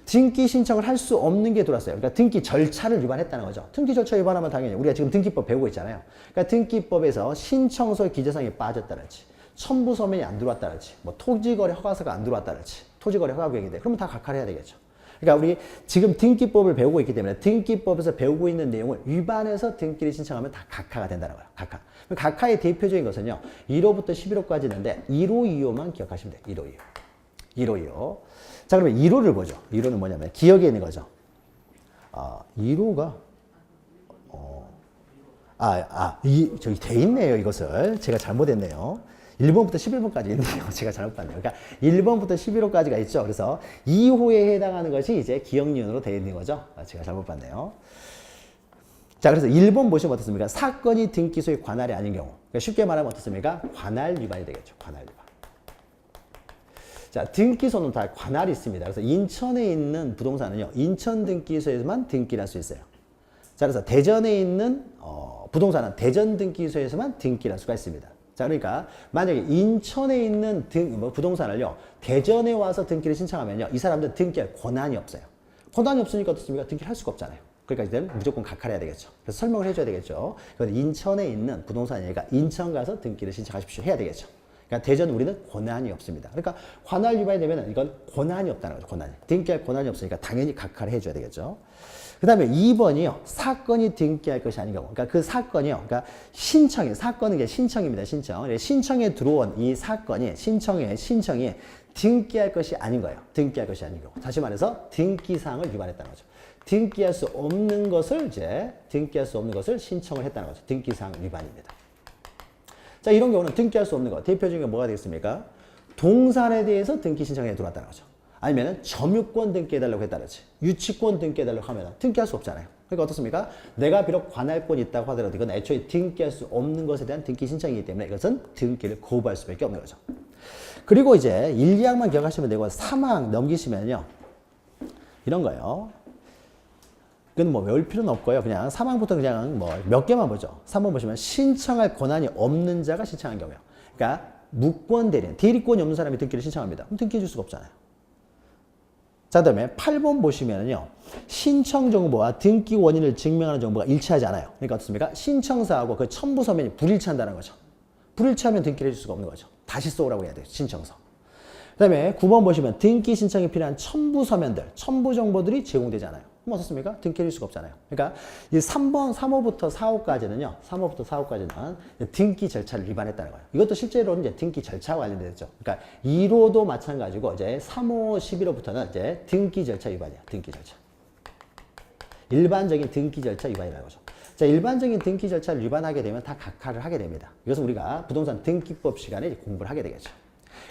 등기 신청을 할 수 없는 게 들어왔어요. 그러니까 등기 절차를 위반했다는 거죠. 등기 절차 위반하면 당연히 우리가 지금 등기법 배우고 있잖아요. 그러니까 등기법에서 신청서 기재사항이 빠졌다든지 첨부 서면이 안 들어왔다든지 뭐 토지거래 허가서가 안 들어왔다든지 토지거래 허가구역인데 그러면 다 각하를 해야 되겠죠. 그러니까 우리 지금 등기법을 배우고 있기 때문에 등기법에서 배우고 있는 내용을 위반해서 등기를 신청하면 다 각하가 된다는 거예요. 각하. 각하의 대표적인 것은요. 1호부터 11호까지 있는데 1호, 2호만 기억하시면 돼요. 1호, 2호. 1호, 2호. 자, 그러면 1호를 보죠. 1호는 뭐냐면 기억에 있는 거죠. 1호가 저기 돼 있네요. 이것을 제가 잘못했네요. 1번부터 11번까지 있네요. 제가 잘못 봤네요. 그러니까 1번부터 11호까지가 있죠. 그래서 2호에 해당하는 것이 이제 기억니은으로 되어 있는 거죠. 제가 잘못 봤네요. 자, 그래서 1번 보시면 어떻습니까? 사건이 등기소의 관할이 아닌 경우. 그러니까 쉽게 말하면 어떻습니까? 관할 위반이 되겠죠. 관할 위반. 자, 등기소는 다 관할이 있습니다. 그래서 인천에 있는 부동산은요. 인천 등기소에서만 등기를 할 수 있어요. 자, 그래서 대전에 있는 부동산은 대전 등기소에서만 등기를 할 수가 있습니다. 자, 그러니까 만약에 인천에 있는 부동산을요. 대전에 와서 등기를 신청하면요. 이 사람들은 등기할 권한이 없어요. 권한이 없으니까 어떻습니까? 등기를 할 수가 없잖아요. 그러니까 이제는 무조건 각하를 해야 되겠죠. 그래서 설명을 해줘야 되겠죠. 그건 인천에 있는 부동산이니까 인천 가서 등기를 신청하십시오. 해야 되겠죠. 그러니까 대전 우리는 권한이 없습니다. 그러니까 관할 위반이 되면 이건 권한이 없다는 거죠. 권한이. 등기할 권한이 없으니까 당연히 각하를 해줘야 되겠죠. 그 다음에 2번이요. 사건이 등기할 것이 아닌 경우. 그러니까 그 사건이요. 그러니까 사건은 이게 신청입니다. 신청. 신청에 들어온 이 사건이, 신청이 등기할 것이 아닌 거예요. 등기할 것이 아닌 경우. 다시 말해서 등기사항을 위반했다는 거죠. 등기할 수 없는 것을 신청을 했다는 거죠. 등기사항 위반입니다. 자, 이런 경우는 등기할 수 없는 거. 대표적인 게 뭐가 되겠습니까? 동산에 대해서 등기 신청에 들어왔다는 거죠. 아니면 점유권 등기해달라고 했다든지 유치권 등기해달라고 하면 등기할 수 없잖아요. 그러니까 어떻습니까? 내가 비록 관할권이 있다고 하더라도 이건 애초에 등기할 수 없는 것에 대한 등기 신청이기 때문에 이것은 등기를 거부할 수밖에 없는 거죠. 그리고 이제 1, 2항만 기억하시면 되고 3항 넘기시면요. 이런 거예요. 이건 뭐 외울 필요는 없고요. 그냥 3항부터 그냥 뭐 몇 개만 보죠. 3번 보시면 신청할 권한이 없는 자가 신청한 경우요. 그러니까 무권 대리인, 대리권이 없는 사람이 등기를 신청합니다. 그럼 등기해 줄 수가 없잖아요. 자, 그다음에 8번 보시면요. 신청 정보와 등기 원인을 증명하는 정보가 일치하지 않아요. 그러니까 어떻습니까? 신청서하고 그 첨부 서면이 불일치한다는 거죠. 불일치하면 등기를 해줄 수가 없는 거죠. 다시 써오라고 해야 돼요. 신청서. 그 다음에 9번 보시면 등기 신청에 필요한 첨부 서면들, 첨부 정보들이 제공되지 않아요. 그럼 어떻습니까? 등기해줄 수가 없잖아요. 그러니까 이 3호부터 4호까지는 등기 절차를 위반했다는 거예요. 이것도 실제로는 이제 등기 절차와 관련되죠. 그러니까 1호도 마찬가지고 이제 3호, 11호부터는 이제 등기 절차 위반이에요. 등기 절차. 일반적인 등기 절차 위반이라는 거죠. 자, 일반적인 등기 절차를 위반하게 되면 다 각하를 하게 됩니다. 이것은 우리가 부동산 등기법 시간에 공부를 하게 되겠죠.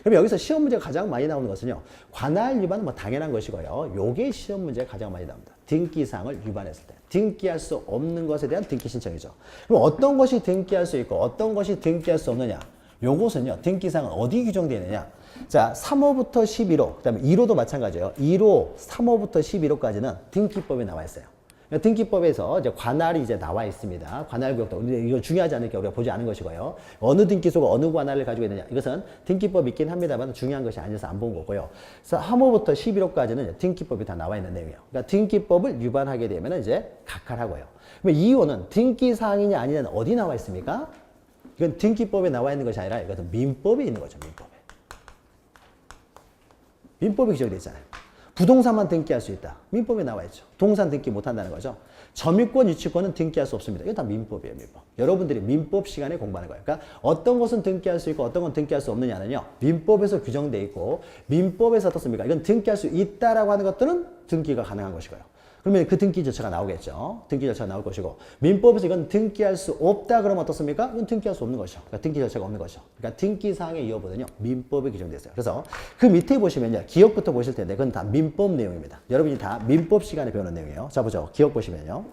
그럼 여기서 시험 문제가 가장 많이 나오는 것은요. 관할 위반은 뭐 당연한 것이고요. 요게 시험 문제가 가장 많이 나옵니다. 등기사항을 위반했을 때. 등기할 수 없는 것에 대한 등기 신청이죠. 그럼 어떤 것이 등기할 수 있고 어떤 것이 등기할 수 없느냐. 요것은요. 등기사항은 어디 규정되어 있느냐. 자, 3호부터 11호, 그 다음에 1호도 마찬가지예요. 1호, 3호부터 11호까지는 등기법에 나와 있어요. 등기법에서 이제 관할이 이제 나와 있습니다. 관할 구역도 이건 중요하지 않으니까 우리가 보지 않은 것이고요. 어느 등기소가 어느 관할을 가지고 있느냐. 이것은 등기법이 있긴 합니다만 중요한 것이 아니어서 안 본 거고요. 그래서 3호부터 11호까지는 등기법이 다 나와 있는 내용이에요. 그러니까 등기법을 위반하게 되면 이제 각하라고요. 그럼 2호는 등기사항이냐 아니냐는 어디 나와 있습니까? 이건 등기법에 나와 있는 것이 아니라 이것은 민법에 있는 거죠. 민법에. 민법이 규정되어 있잖아요. 부동산만 등기할 수 있다. 민법에 나와 있죠. 동산 등기 못한다는 거죠. 점유권, 유치권은 등기할 수 없습니다. 이건 다 민법이에요. 민법. 여러분들이 민법 시간에 공부하는 거예요. 그러니까 어떤 것은 등기할 수 있고 어떤 건 등기할 수 없느냐는요. 민법에서 규정되어 있고 민법에서 어떻습니까? 이건 등기할 수 있다라고 하는 것들은 등기가 가능한 것이고요. 그러면 그 등기 절차가 나오겠죠. 등기 절차가 나올 것이고 민법에서 이건 등기할 수 없다 그러면 어떻습니까? 이건 등기할 수 없는 것이죠. 그러니까 등기 절차가 없는 것이죠. 그러니까 등기사항의 여부는요. 민법에 규정되어 있어요. 그래서 그 밑에 보시면요. 기억부터 보실 텐데 그건 다 민법 내용입니다. 여러분이 다 민법 시간에 배우는 내용이에요. 자, 보죠. 기억 보시면요.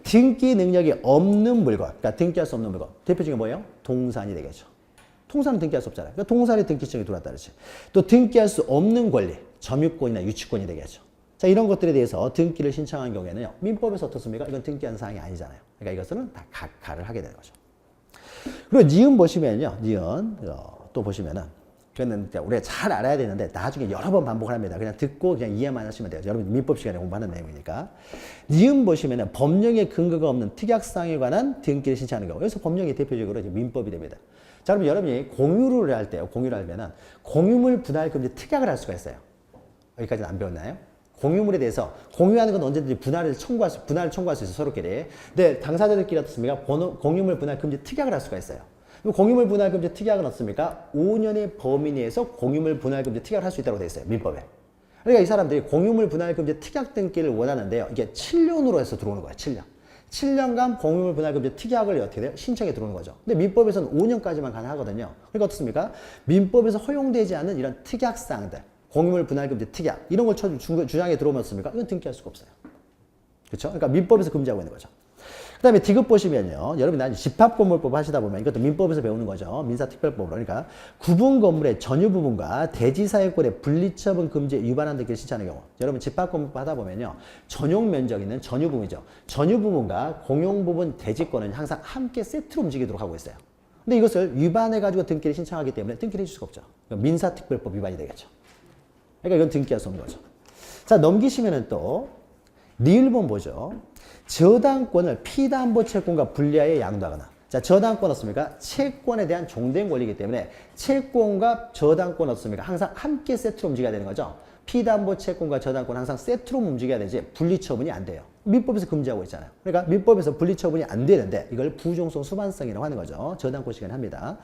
등기 능력이 없는 물건, 그러니까 등기할 수 없는 물건. 대표적인 게 뭐예요? 동산이 되겠죠. 동산은 등기할 수 없잖아요. 그러니까 동산에 등기증이 들어왔다 그러지. 또 등기할 수 없는 권리, 점유권이나 유치권이 되겠죠. 자, 이런 것들에 대해서 등기를 신청한 경우에는요. 민법에서 어떻습니까? 이건 등기한 사항이 아니잖아요. 그러니까 이것은 다 각하를 하게 되는 거죠. 그리고 니은 보시면요. 니은 또 보시면은 그거는 우리가 잘 알아야 되는데 나중에 여러 번 반복을 합니다. 그냥 듣고 그냥 이해만 하시면 돼요. 여러분 민법 시간에 공부하는 내용이니까. 니은 보시면은 법령의 근거가 없는 특약사항에 관한 등기를 신청하는 경우. 여기서 법령이 대표적으로 이제 민법이 됩니다. 자, 그럼 여러분이 공유를 할 때요. 공유를 하면은 공유물 분할 금지 특약을 할 수가 있어요. 여기까지는 안 배웠나요? 공유물에 대해서 공유하는 건 언제든지 분할을 청구할 수 있어요, 서로끼리. 근데 당사자들끼리 어떻습니까? 공유물 분할 금지 특약을 할 수가 있어요. 공유물 분할 금지 특약은 어떻습니까? 5년의 범위 내에서 공유물 분할 금지 특약을 할 수 있다고 되어 있어요, 민법에. 그러니까 이 사람들이 공유물 분할 금지 특약 등기를 원하는데요. 이게 7년으로 해서 들어오는 거예요, 7년. 7년간 공유물 분할 금지 특약을 어떻게 돼요? 신청에 들어오는 거죠. 근데 민법에서는 5년까지만 가능하거든요. 그러니까 어떻습니까? 민법에서 허용되지 않는 이런 특약사항들, 공유물 분할 금지 특약, 이런 걸 주장에 들어오면 어떻습니까? 이건 등기할 수가 없어요. 그렇죠? 그러니까 민법에서 금지하고 있는 거죠. 그 다음에 디귿 보시면요. 여러분 나중에 집합건물법 하시다 보면 이것도 민법에서 배우는 거죠. 민사특별법으로. 그러니까 구분 건물의 전유 부분과 대지사유권의 분리처분 금지에 위반한 등기를 신청하는 경우. 여러분 집합건물법 하다 보면요. 전용 면적 있는 전유 부분이죠. 전유 부분과 공용 부분 대지권은 항상 함께 세트로 움직이도록 하고 있어요. 근데 이것을 위반해가지고 등기를 신청하기 때문에 등기를 해줄 수가 없죠. 민사특별법 위반이 되겠죠. 그러니까 이건 등기할 수 없는 거죠. 자, 넘기시면은 또 리을본 보죠. 저당권을 피담보 채권과 분리하여 양도하거나. 자, 저당권 어떻습니까? 채권에 대한 종된 권리이기 때문에 채권과 저당권 어떻습니까? 항상 함께 세트로 움직여야 되는 거죠. 피담보 채권과 저당권 항상 세트로 움직여야 되지 분리처분이 안 돼요. 민법에서 금지하고 있잖아요. 그러니까 민법에서 분리처분이 안 되는데 이걸 부종성 수반성이라고 하는 거죠. 저당권 시간에 합니다.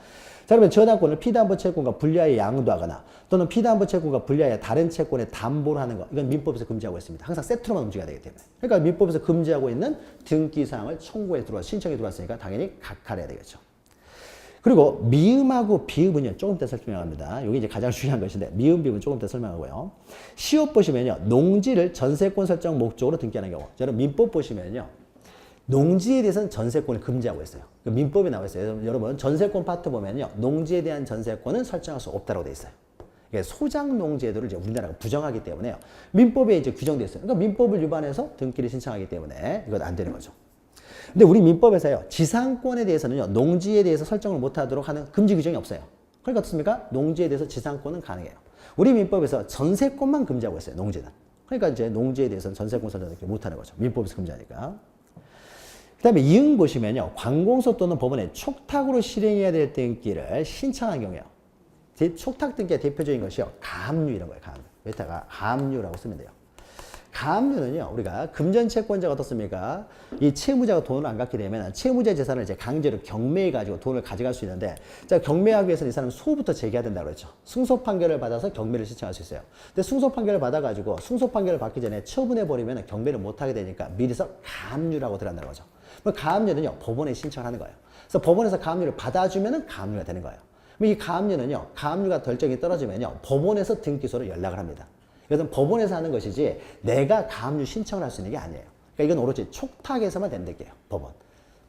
자, 그러면 저당권을 피담보 채권과 분리하여 양도하거나 또는 피담보 채권과 분리하여 다른 채권에 담보를 하는 거. 이건 민법에서 금지하고 있습니다. 항상 세트로만 움직여야 되기 때문에. 그러니까 민법에서 금지하고 있는 등기사항을 신청에 들어왔으니까 당연히 각하해야 되겠죠. 그리고 미음하고 비음은요, 조금 이따 설명합니다. 이게 이제 가장 중요한 것인데, 미음, 비음은 조금 이따 설명하고요. 시옷 보시면요, 농지를 전세권 설정 목적으로 등기하는 경우. 여러분, 민법 보시면요, 농지에 대해서는 전세권을 금지하고 있어요. 민법에 나와 있어요. 여러분, 전세권 파트 보면요, 농지에 대한 전세권은 설정할 수 없다고 되어 있어요. 소장 농지제도를 이제 우리나라가 부정하기 때문에요. 민법에 이제 규정되어 있어요. 그러니까 민법을 위반해서 등기를 신청하기 때문에 이건 안 되는 거죠. 근데 우리 민법에서요, 지상권에 대해서는요, 농지에 대해서 설정을 못하도록 하는 금지 규정이 없어요. 그러니까 어떻습니까? 농지에 대해서 지상권은 가능해요. 우리 민법에서 전세권만 금지하고 있어요, 농지는. 그러니까 이제 농지에 대해서는 전세권 설정을 못하는 거죠. 민법에서 금지하니까. 그 다음에 이응 보시면요, 관공서 또는 법원에 촉탁으로 실행해야 될 등기를 신청한 경우에요. 촉탁 등기의 대표적인 것이요, 가압류 이런 거예요, 가압류. 여기다가 가압류라고 쓰면 돼요. 가압류는요, 우리가 금전채권자가 어떻습니까? 이 채무자가 돈을 안 갚게 되면 채무자 재산을 이제 강제로 경매해가지고 돈을 가져갈 수 있는데, 자, 경매하기 위해서는 이 사람은 소부터 제기해야 된다고 그랬죠. 승소 판결을 받아서 경매를 신청할 수 있어요. 근데 승소 판결을 받아가지고 승소 판결을 받기 전에 처분해버리면 경매를 못하게 되니까 미리서 가압류라고 들어간다는 거죠. 가압류는요, 법원에 신청하는 거예요. 그래서 법원에서 가압류를 받아주면은 가압류가 되는 거예요. 이 가압류는요, 가압류가 결정이 떨어지면요, 법원에서 등기소로 연락을 합니다. 이것은 법원에서 하는 것이지 내가 가압류 신청을 할 수 있는 게 아니에요. 그러니까 이건 오로지 촉탁에서만 된다게요.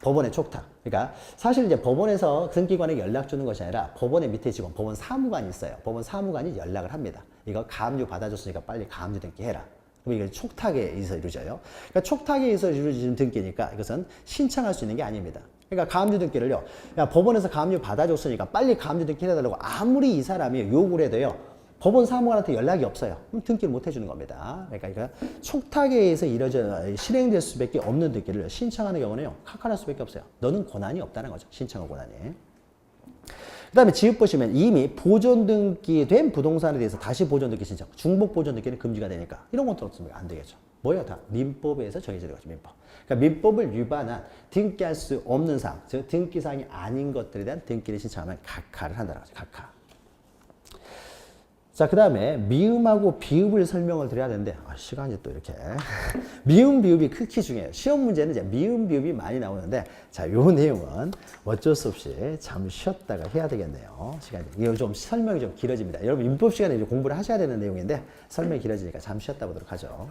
법원의 촉탁. 그러니까 사실 이제 법원에서 등기관에게 연락 주는 것이 아니라 법원의 밑에 직원, 법원 사무관이 있어요. 법원 사무관이 연락을 합니다. 이거 가압류 받아줬으니까 빨리 가압류 등기해라. 그럼 이게 촉탁에 의해서 이루어져요. 그러니까 촉탁에 의해서 이루어지는 등기니까 이것은 신청할 수 있는 게 아닙니다. 그러니까 가압류 등기를요, 야, 법원에서 가압류 받아줬으니까 빨리 가압류 등기 해달라고 아무리 이 사람이 요구를 해도요, 법원 사무관한테 연락이 없어요. 그럼 등기를 못 해주는 겁니다. 그러니까 촉탁에 의해서 실행될 수밖에 없는 등기를 신청하는 경우는요, 카카할 수밖에 없어요. 너는 권한이 없다는 거죠. 신청할 권한이. 그 다음에 지읒 보시면 이미 보존 등기된 부동산에 대해서 다시 보존 등기 신청, 중복 보존 등기는 금지가 되니까 이런 것도 없습니까? 안 되겠죠. 뭐예요? 다 민법에서 정해져 있는 민법. 그러니까 민법을 위반한 등기할 수 없는 사항, 즉 등기사항이 아닌 것들에 대한 등기를 신청하면 각하를 한다는 거죠. 각하. 자, 그 다음에 미음하고 비읍을 설명을 드려야 되는데, 시간이 또 이렇게. 미음, 비읍이 극히 중요해요. 시험 문제는 이제 미음, 비읍이 많이 나오는데, 자, 요 내용은 어쩔 수 없이 잠시 쉬었다가 해야 되겠네요. 시간이. 이거 좀 설명이 좀 길어집니다. 여러분, 민법 시간에 이제 공부를 하셔야 되는 내용인데, 설명이 길어지니까 잠시 쉬었다 보도록 하죠.